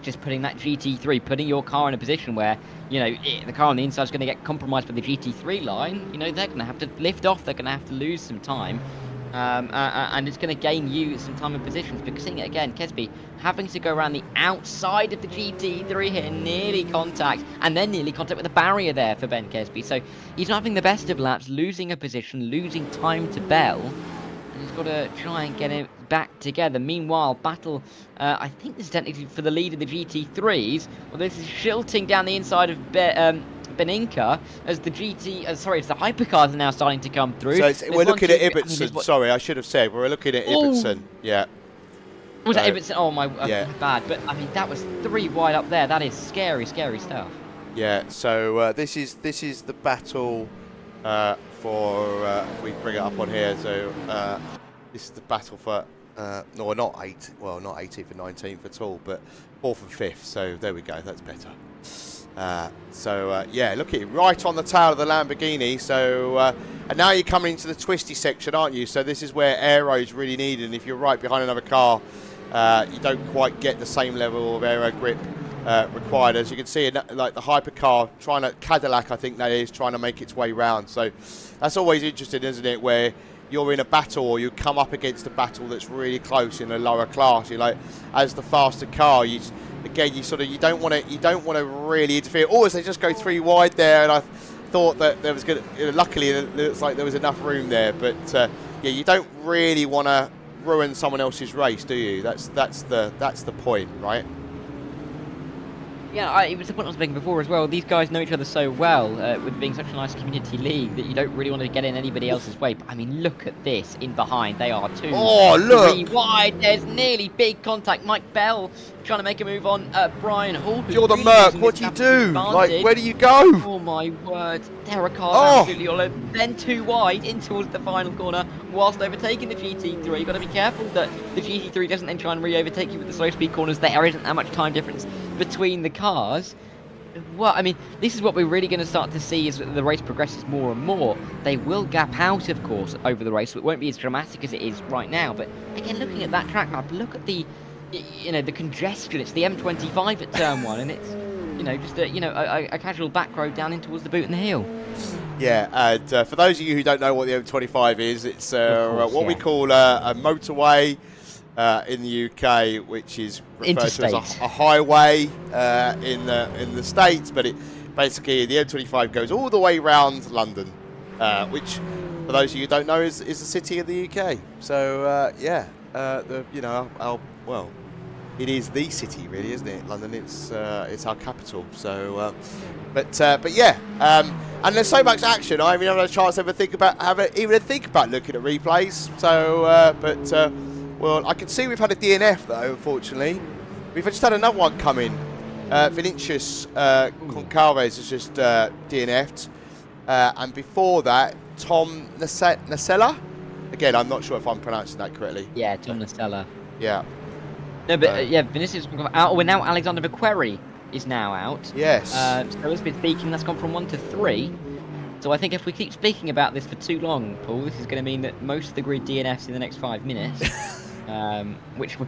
Just putting that GT3, putting your car in a position where, you know, the car on the inside is going to get compromised by the GT3 line. You know, they're going to have to lift off. They're going to have to lose some time. And it's going to gain you some time in positions. Because seeing it again, Kesby having to go around the outside of the GT3 here, nearly contact, and then nearly contact with the barrier there for Ben Kesby. So he's not having the best of laps, losing a position, losing time to Bell. And he's got to try and get it back together. Meanwhile, battle, I think this is technically for the lead of the GT3s. Well, this is shilting down the inside of Beninka as the it's the hypercars are now starting to come through. So we're looking at Ibbotson. Sorry, I should have said we're looking at Ibbotson. Yeah. Was that Ibbotson? Oh my, yeah. Bad. But I mean, that was 3 wide up there. That is scary, scary stuff. Yeah. So this is the battle for. We bring it up on here. So this is the battle for No, not 8. Well, not 18th and 19th at all, but 4th and 5th. So there we go. That's better. Yeah, look at it, right on the tail of the Lamborghini. So, and now you're coming into the twisty section, aren't you? So this is where aero is really needed. And if you're right behind another car, you don't quite get the same level of aero grip required. As you can see, like the hypercar, Cadillac, I think that is, trying to make its way round. So that's always interesting, isn't it? Where you're in a battle, or you come up against a battle that's really close in a lower class. You're like, as the faster car, you don't want to really interfere. Or as they just go 3 wide there, and I thought that there was good. Luckily, it looks like there was enough room there. But yeah, you don't really want to ruin someone else's race, do you? That's the point, right? Yeah, it was the point I was making before as well. These guys know each other so well, with being such a nice community league, that you don't really want to get in anybody else's way. But I mean, look at this in behind. They are 2, oh, look. 3 wide. There's nearly big contact. Mike Bell trying to make a move on Brian Hall. You're the Merc. What do you do? Like, where do you go? Oh my word! There are cars absolutely all over. Then 2 wide in towards the final corner, whilst overtaking the GT3. You've got to be careful that the GT3 doesn't then try and re-overtake you with the slow speed corners. There isn't that much time difference between the cars. Well, I mean, this is what we're really going to start to see as the race progresses more and more. They will gap out, of course, over the race, so it won't be as dramatic as it is right now. But again, looking at that track map, look at the, the congestion. It's the M25 at turn 1, and it's, just a casual back road down in towards the boot and the heel. Yeah, and for those of you who don't know what the M25 is, it's what we call a motorway in the UK, which is referred to as a highway in the States, but it basically, the M25 goes all the way around London, which, for those of you who don't know, is the city of the UK. So well, it is the city, really, isn't it? London, it's our capital. So, but yeah, and there's so much action. I haven't had a chance to think about looking at replays. So, well, I can see we've had a DNF though. Unfortunately, we've just had another one come in. Vinicius Concalves has just DNF'd, and before that, Tom Nacella. Again, I'm not sure if I'm pronouncing that correctly. Yeah, Tom Nacella. Yeah. No, but yeah, Vinicius out. Well, now Alexander McQuarrie is now out. Yes. So as we're speaking, that's gone from 1 to 3. So I think if we keep speaking about this for too long, Paul, this is going to mean that most of the grid DNFs in the next 5 minutes, which would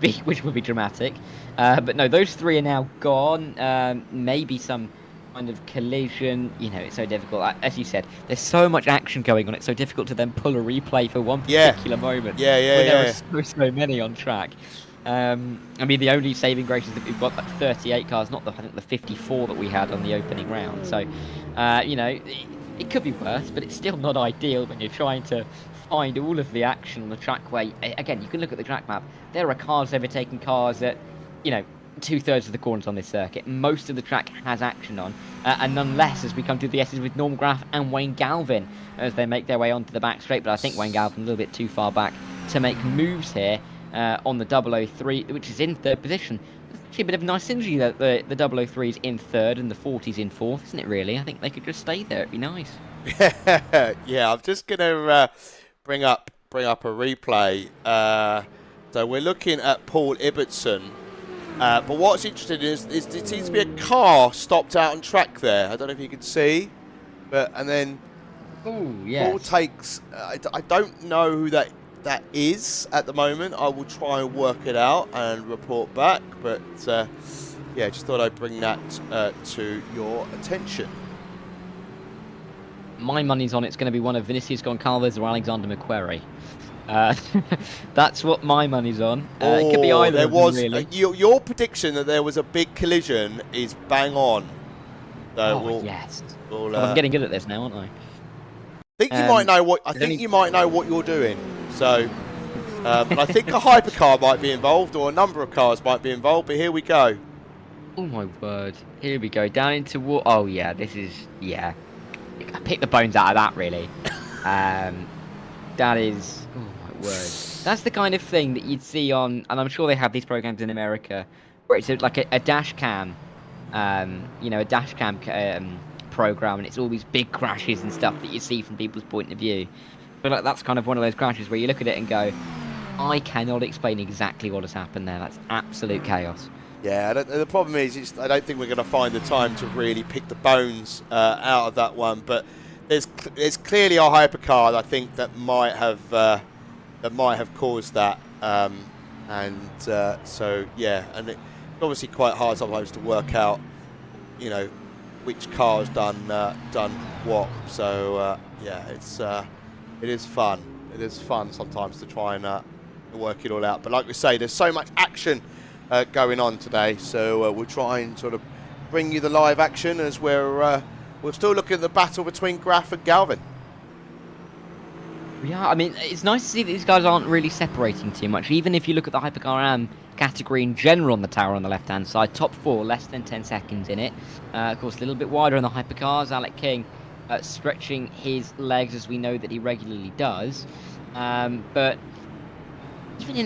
be dramatic. But no, those 3 are now gone. Maybe some kind of collision. It's so difficult. As you said, there's so much action going on. It's so difficult to then pull a replay for one particular moment. There are so many on track. I mean, the only saving grace is that we've got 38 cars, not I think the 54 that we had on the opening round. So, it could be worse, but it's still not ideal when you're trying to find all of the action on the track where, again, you can look at the track map. There are cars overtaking cars at, 2/3 of the corners on this circuit. Most of the track has action on, and none less as we come to the S's with Norm Graff and Wayne Galvin as they make their way onto the back straight. But I think Wayne Galvin a little bit too far back to make moves here. On the 003, which is in 3rd position. It's actually a bit of a nice synergy that the 003 is in 3rd and the 40 is in 4th, isn't it, really? I think they could just stay there. It'd be nice. Yeah, I'm just going to bring up a replay. So we're looking at Paul Ibbotson. But what's interesting is there seems to be a car stopped out on track there. I don't know if you can see. And then Paul takes... I don't know who that is at the moment. I will try and work it out and report back, but yeah, just thought I'd bring that to your attention. My money's on it's going to be one of Vinicius Goncalves or Alexander McQuarrie. That's what my money's on. It could be either. There was really. Your prediction that there was a big collision is bang on. So yes. I'm getting good at this now, aren't I? I think you might know what you're doing. So, but I think a hypercar might be involved, or a number of cars might be involved. But here we go. Oh my word! Here we go down into what? Oh yeah, this is I picked the bones out of that really. That is, oh my word! That's the kind of thing that you'd see on, and I'm sure they have these programs in America, where it's like a dash cam, a dash cam program, and it's all these big crashes and stuff that you see from people's point of view. But like, that's kind of one of those crashes where you look at it and go, I cannot explain exactly what has happened there. That's absolute chaos. Yeah, the problem is I don't think we're going to find the time to really pick the bones out of that one. But there's clearly a hypercar, I think, that might have caused that. So yeah, and it's obviously quite hard sometimes to work out, you know, which car's done what. So yeah, it is fun. It is fun sometimes to try and work it all out. But like we say, there's so much action going on today, so we'll try and sort of bring you the live action as we're still looking at the battle between Graf and Galvin. Yeah, I mean, it's nice to see that these guys aren't really separating too much. Even if you look at the Hypercar category in general on the tower on the left-hand side, top 4, less than 10 seconds in it. Of course, a little bit wider on the Hypercars. Alec King stretching his legs, as we know that he regularly does. But even in,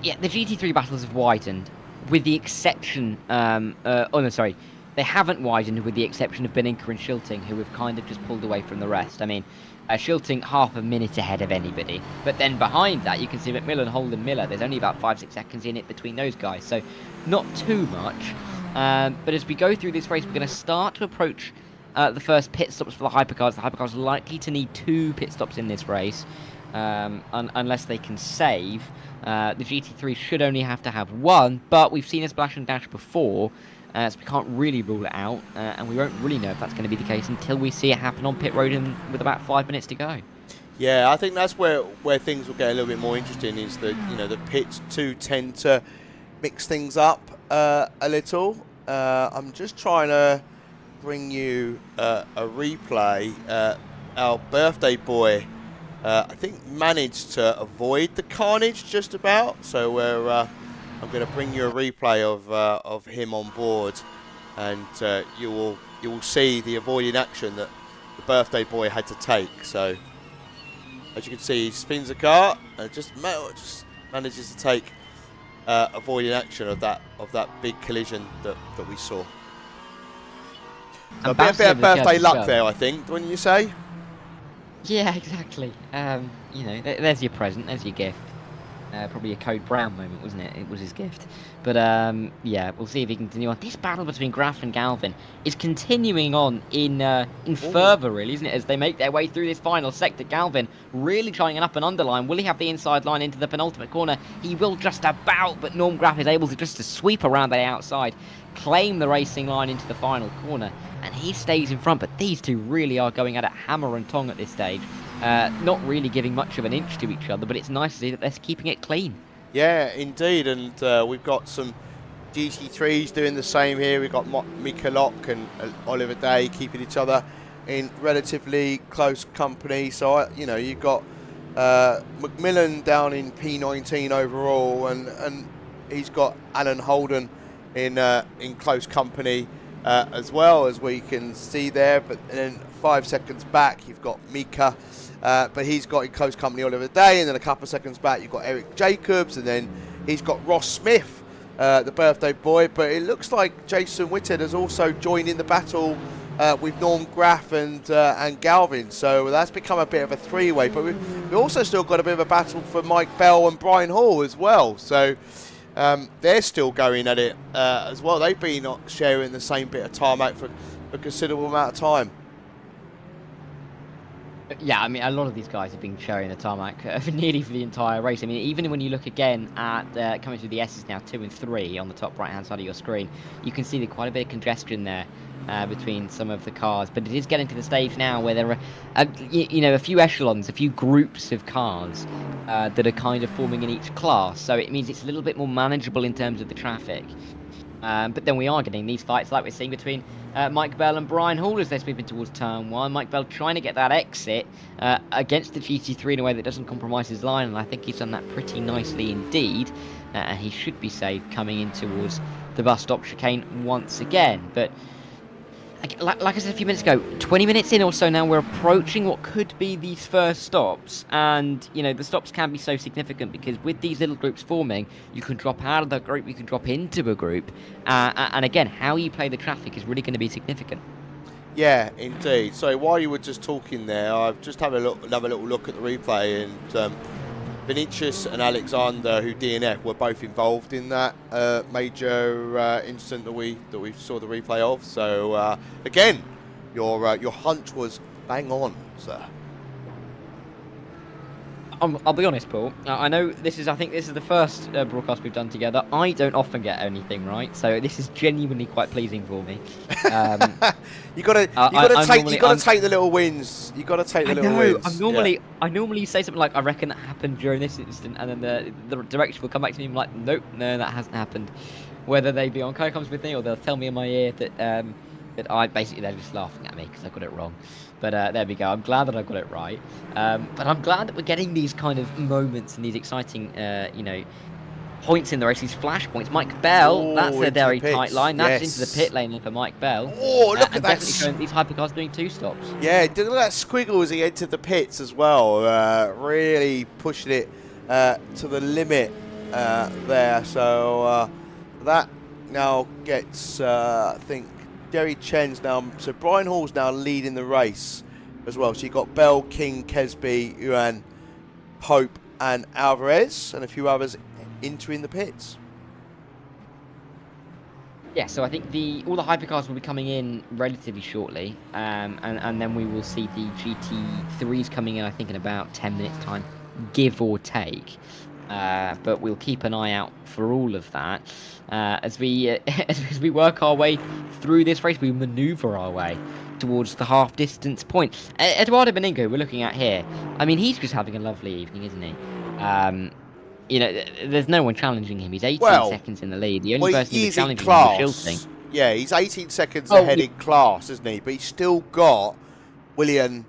yeah, the GT3 battles have widened, with the exception, they haven't widened with the exception of Beninka and Shilting, who have kind of just pulled away from the rest. I mean, Shilting half a minute ahead of anybody, but then behind that you can see McMillan, Holden, Miller. There's only about 5-6 seconds in it between those guys, so not too much. But as we go through this race, we're going to start to approach the first pit stops for the Hypercars. The Hypercars are likely to need 2 pit stops in this race, unless they can save. The GT3 should only have to have 1, but we've seen a splash and dash before, so we can't really rule it out, and we won't really know if that's going to be the case until we see it happen on pit road with about 5 minutes to go. Yeah, I think that's where things will get a little bit more interesting, is that, you know, the pits do tend to mix things up a little. I'm just trying to bring you a replay. Our birthday boy, I think, managed to avoid the carnage just about, so I'm going to bring you a replay of him on board, and you will see the avoiding action that the birthday boy had to take. So as you can see, he spins the car and just manages to take avoiding action of that big collision that we saw. So a bit of birthday luck there, I think, wouldn't you say? Yeah, exactly. You know, there's your present, there's your gift. Probably a Code Brown moment, wasn't it? It was his gift. But yeah, we'll see if he can continue on. This battle between Graf and Galvin is continuing on in further, really, isn't it? As they make their way through this final sector, Galvin really trying an up and underline. Will he have the inside line into the penultimate corner? He will just about, but Norm Graf is able to sweep around the outside, claim the racing line into the final corner, and he stays in front. But these two really are going at it hammer and tong at this stage. Not really giving much of an inch to each other, but it's nice to see that they're keeping it clean. Yeah, indeed, and we've got some GT3s doing the same here. We've got Mika Locke and Oliver Day keeping each other in relatively close company. So, you know, you've got McMillan down in P19 overall, and he's got Alan Holden in close company as well, as we can see there. But then 5 seconds back, you've got Mika. But he's got in close company Oliver Day, and then a couple of seconds back you've got Eric Jacobs, and then he's got Ross Smith, the birthday boy. But it looks like Jason Whitted has also joined in the battle with Norm Graf and Galvin, so that's become a bit of a three-way. But we've also still got a bit of a battle for Mike Bell and Brian Hall as well, so they're still going at it as well. They've been sharing the same bit of tarmac for a considerable amount of time. Yeah, I mean, a lot of these guys have been sharing the tarmac nearly for the entire race. I mean, even when you look again at coming through the S's now, 2 and 3 on the top right-hand side of your screen, you can see quite a bit of congestion there between some of the cars. But it is getting to the stage now where there are, you know, a few echelons, a few groups of cars that are kind of forming in each class. So it means it's a little bit more manageable in terms of the traffic. But then we are getting these fights like we're seeing between Mike Bell and Brian Hall as they're sweeping towards turn 1. Mike Bell trying to get that exit against the GT3 in a way that doesn't compromise his line, and I think he's done that pretty nicely indeed. And he should be safe coming in towards the bus stop chicane once again. But like I said a few minutes ago, 20 minutes in or so now, we're approaching what could be these first stops. And, you know, the stops can be so significant because with these little groups forming, you can drop out of the group, you can drop into a group. And again, how you play the traffic is really going to be significant. Yeah, indeed. So while you were just talking there, I've just had another little look at the replay, and Vinicius and Alexander, who DNF, were both involved in that major incident that we saw the replay of. So again, your hunch was bang on, sir. I'll be honest, Paul. I know I think this is the first broadcast we've done together. I don't often get anything right, so this is genuinely quite pleasing for me. You gotta take the little wins. You gotta take the little wins. I normally say something like, I reckon that happened during this incident, and then the direction will come back to me and be like, nope, no, that hasn't happened. Whether they be on co-coms with me or they'll tell me in my ear that they're just laughing at me because I got it wrong. But there we go. I'm glad that I got it right. But I'm glad that we're getting these kind of moments and these exciting, points in the race, these flashpoints. Mike Bell, that's a very tight line. That's into the pit lane for Mike Bell. Oh, look at that. Definitely showing these hypercars doing 2 stops. Yeah, look at that squiggle as he entered the pits as well. Really pushing it to the limit there. So that now gets, I think, Jerry Chen's now, so Brian Hall's now leading the race as well. So you've got Bell, King, Kesby, Yuan, Pope and Alvarez and a few others entering the pits. Yeah, so I think all the hypercars will be coming in relatively shortly, and then we will see the GT3s coming in, I think, in about 10 minutes time, give or take. But we'll keep an eye out for all of that. As we work our way through this race, we manoeuvre our way towards the half-distance point. Eduardo Beningo, we're looking at here. I mean, he's just having a lovely evening, isn't he? There's no one challenging him. He's 18 seconds in the lead. The only person who's challenging him is Shilting. Yeah, he's 18 seconds ahead in class, isn't he? But he's still got William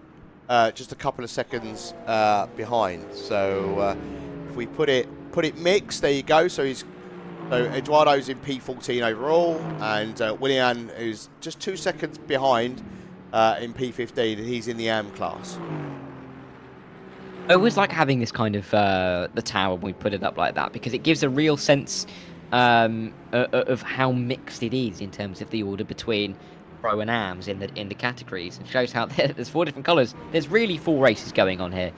just a couple of seconds behind. So if we put it mixed, there you go. So Eduardo's in P14 overall, and Willian, who's just 2 seconds behind in P15, and he's in the AM class. I always like having this kind of the tower when we put it up like that, because it gives a real sense of how mixed it is in terms of the order between pro and AMs in the categories. It shows how there's 4 different colours. There's really 4 races going on here.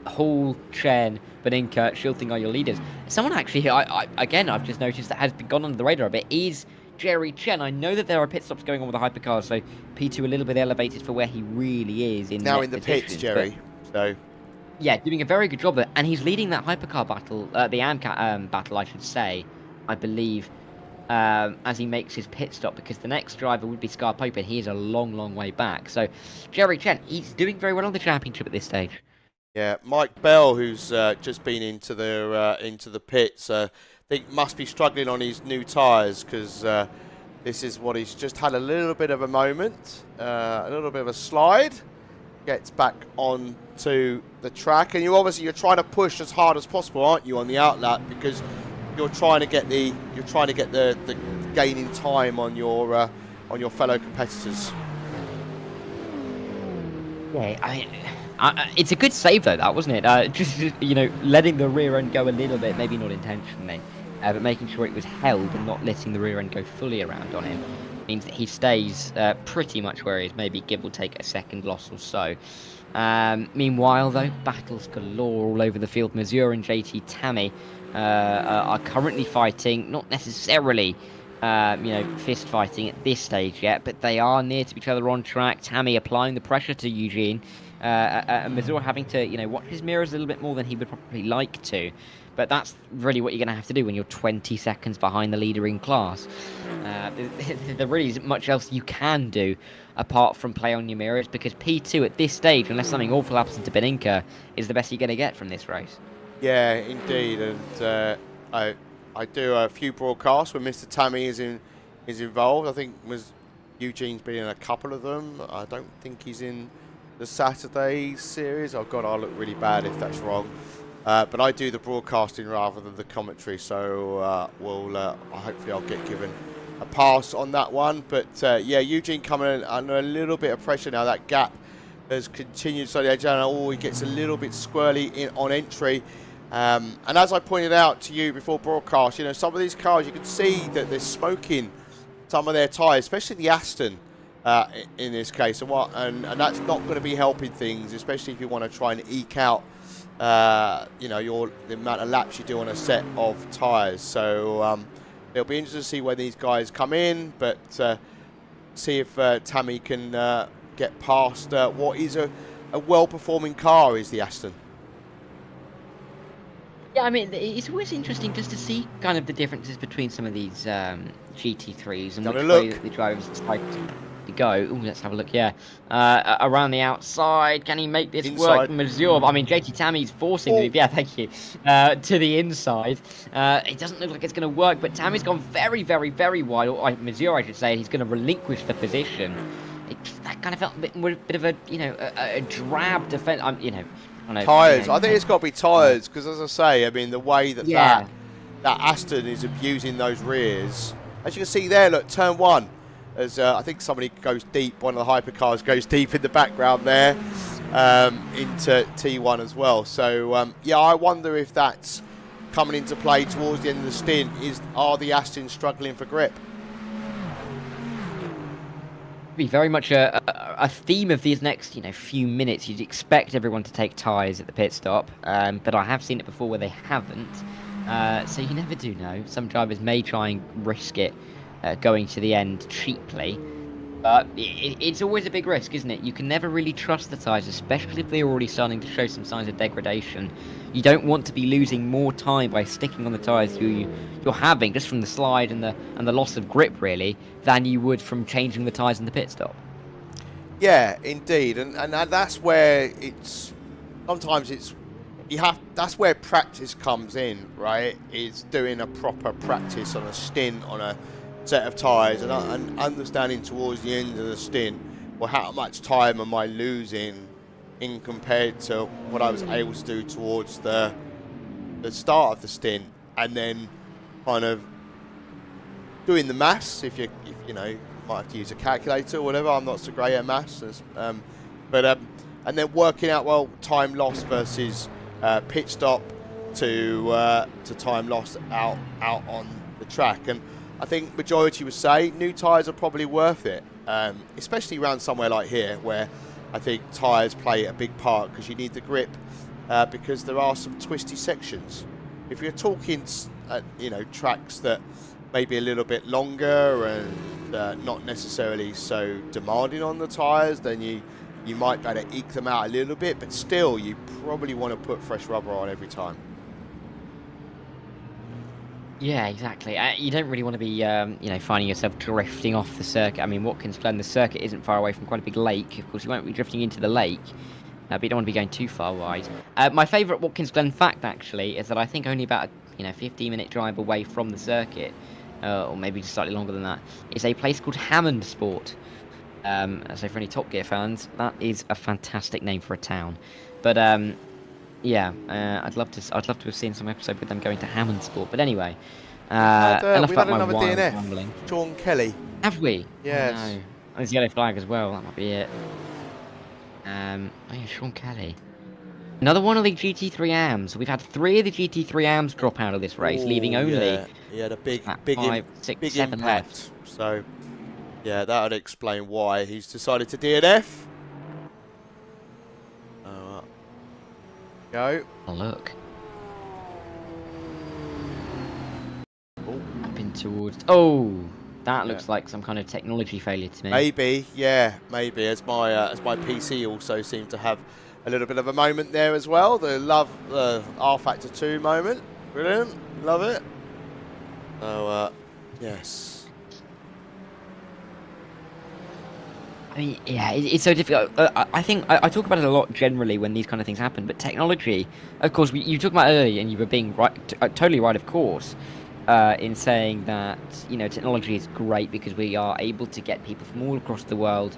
Hall, Chen, Beninka, Shilting are your leaders. Someone actually, I've just noticed that has gone under the radar a bit, is Jerry Chen. I know that there are pit stops going on with the hypercars, so P2 a little bit elevated for where he really is. Now in the pits, Jerry. So yeah, doing a very good job there, and he's leading that hypercar battle, the AM battle, I should say, I believe, as he makes his pit stop, because the next driver would be Scar Pope, and he is a long, long way back. So Jerry Chen, he's doing very well on the championship at this stage. Yeah, Mike Bell, who's just been into the pits, I think must be struggling on his new tyres, because this is what he's just had a little bit of a moment, a little bit of a slide, gets back on to the track, and you're trying to push as hard as possible, aren't you, on the outlap, because you're trying to get the gain in time on your fellow competitors. Yeah, it's a good save though, that wasn't it? Just letting the rear end go a little bit, maybe not intentionally, but making sure it was held and not letting the rear end go fully around on him means that he stays pretty much where he is, maybe give or take a second loss or so. Meanwhile, though, battles galore all over the field. Mazur and JT Tammy are currently fighting, not necessarily fist fighting at this stage yet, but they are near to each other on track. Tammy applying the pressure to Eugene, and Mazur having to watch his mirrors a little bit more than he would probably like to. But that's really what you're going to have to do when you're 20 seconds behind the leader in class. There really isn't much else you can do apart from play on your mirrors, because P2 at this stage, unless something awful happens to Beninka, is the best you're going to get from this race. Yeah, indeed. And I do a few broadcasts when Mr. Tammy is involved. I think Eugene's been in a couple of them. I don't think he's in the Saturday series. Oh God, I'll look really bad if that's wrong. But I do the broadcasting rather than the commentary, so hopefully I'll get given a pass on that one. But yeah, Eugene coming in under a little bit of pressure now. That gap has continued slightly edge down. Oh, he gets a little bit squirrely on entry. And as I pointed out to you before broadcast, some of these cars, you can see that they're smoking some of their tyres, especially the Aston in this case. And that's not going to be helping things, especially if you want to try and eke out you know, the amount of laps you do on a set of tyres. So it'll be interesting to see when these guys come in, but see if Tammy can get past what is a well-performing car, is the Aston. Yeah, I mean, it's always interesting just to see kind of the differences between some of these GT3s and which way that the drivers decide to go. Ooh, let's have a look, yeah. Around the outside, can he make this work? Mazur, I mean, JT Tammy's forcing the move, yeah, thank you, to the inside. It doesn't look like it's going to work, but Tammy's gone very, very, very wide, or Mazur, I should say, he's going to relinquish the position. That kind of felt a bit of a, you know, a drab defense, you know. Tyres. I think it's got to be tyres, because as I say, I mean, the way that that Aston is abusing those rears. As you can see there, look, turn one. As I think somebody goes deep, one of the hypercars goes deep in the background there into T1 as well. So, yeah, I wonder if that's coming into play towards the end of the stint. Are the Astons struggling for grip? Be very much a theme of these next, you know, few minutes. You'd expect everyone to take tyres at the pit stop, but I have seen it before where they haven't. So you never do know. Some drivers may try and risk it going to the end cheaply, but it's always a big risk, isn't it? You can never really trust the tyres, especially if they're already starting to show some signs of degradation. You don't want to be losing more time by sticking on the tyres you're having just from the slide and the loss of grip, really, than you would from changing the tyres in the pit stop. Yeah, indeed, and that's where that's where practice comes in, right? It's doing a proper practice on a stint on a set of tyres and understanding towards the end of the stint, well, how much time am I losing in compared to what I was able to do towards the start of the stint, and then kind of doing the maths. If you know, you might have to use a calculator or whatever. I'm not so great at maths, and then working out, well, time lost versus pit stop to time lost out on the track. And I think majority would say new tyres are probably worth it, especially around somewhere like here where I think tyres play a big part, because you need the grip, because there are some twisty sections. If you're talking, you know, tracks that may be a little bit longer and not necessarily so demanding on the tyres, then you might better eke them out a little bit, but still you probably want to put fresh rubber on every time. Yeah, exactly. You don't really want to be, you know, finding yourself drifting off the circuit. I mean, Watkins, Glen, the circuit isn't far away from quite a big lake. Of course, you won't be drifting into the lake, but you don't want to be going too far wide. My favourite Watkins Glen fact, actually, is that I think only about a 15-minute drive away from the circuit, or maybe just slightly longer than that, is a place called Hammondsport. So for any Top Gear fans, that is a fantastic name for a town. But yeah, I'd love to have seen some episode with them going to Hammondsport. But anyway, we've had another DNF. Rambling. Sean Kelly. Have we? Yes. Oh, no. There's a yellow flag as well. That might be it. Oh yeah, Sean Kelly. Another one of the GT3 AMs. We've had 3 of the GT3 AMs drop out of this race, leaving only he had a big 5, 6, 7 impact. left. So yeah, that would explain why he's decided to DNF. Go. Oh, look. Up in towards. Oh, that looks like some kind of technology failure to me. Maybe, yeah, maybe. As my PC also seemed to have a little bit of a moment there as well. The R Factor 2 moment. Brilliant. Love it. So, yes. I mean, yeah, it's so difficult. I think I talk about it a lot generally when these kind of things happen, but technology, of course, you talked about earlier, and you were being right, totally right, of course, in saying that, you know, technology is great because we are able to get people from all across the world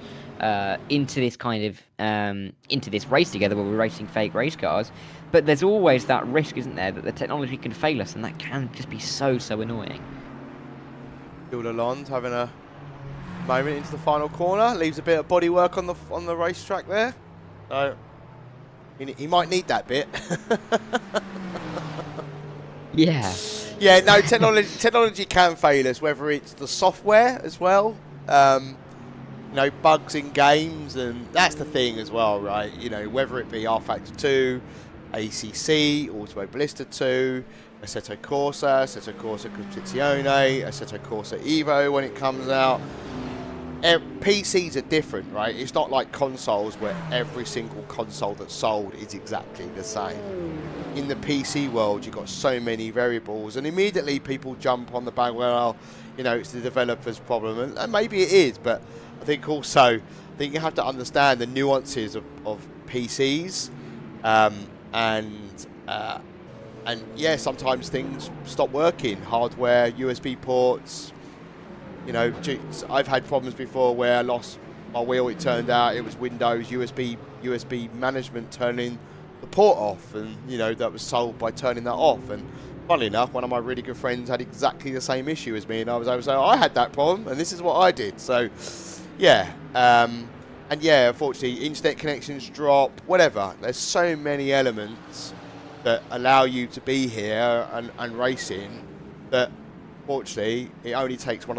into this kind of into this race together where we're racing fake race cars. But there's always that risk, isn't there, that the technology can fail us, and that can just be so annoying. Jules Lalonde having a moment into the final corner, leaves a bit of bodywork on the racetrack there. So he might need that bit. Yeah. Yeah, no, technology can fail us, whether it's the software as well, you know, bugs in games, and that's the thing as well, right? You know, whether it be R Factor 2, ACC, Automobilista 2, Assetto Corsa, Assetto Corsa Competizione, Assetto Corsa Evo when it comes out. PCs are different, right? It's not like consoles where every single console that's sold is exactly the same. In the PC world, you've got so many variables, and immediately people jump on the bag, well, you know, it's the developer's problem, and maybe it is, but I think also, I think you have to understand the nuances of PCs, and yeah, sometimes things stop working, hardware, USB ports. You know, I've had problems before where I lost my wheel. It turned out it was Windows USB management turning the port off, and you know that was solved by turning that off. And funnily enough, one of my really good friends had exactly the same issue as me, and I was able to say, I had that problem, and this is what I did. So, yeah, and yeah, unfortunately, internet connections drop, whatever. There's so many elements that allow you to be here and racing that, fortunately, it only takes one of those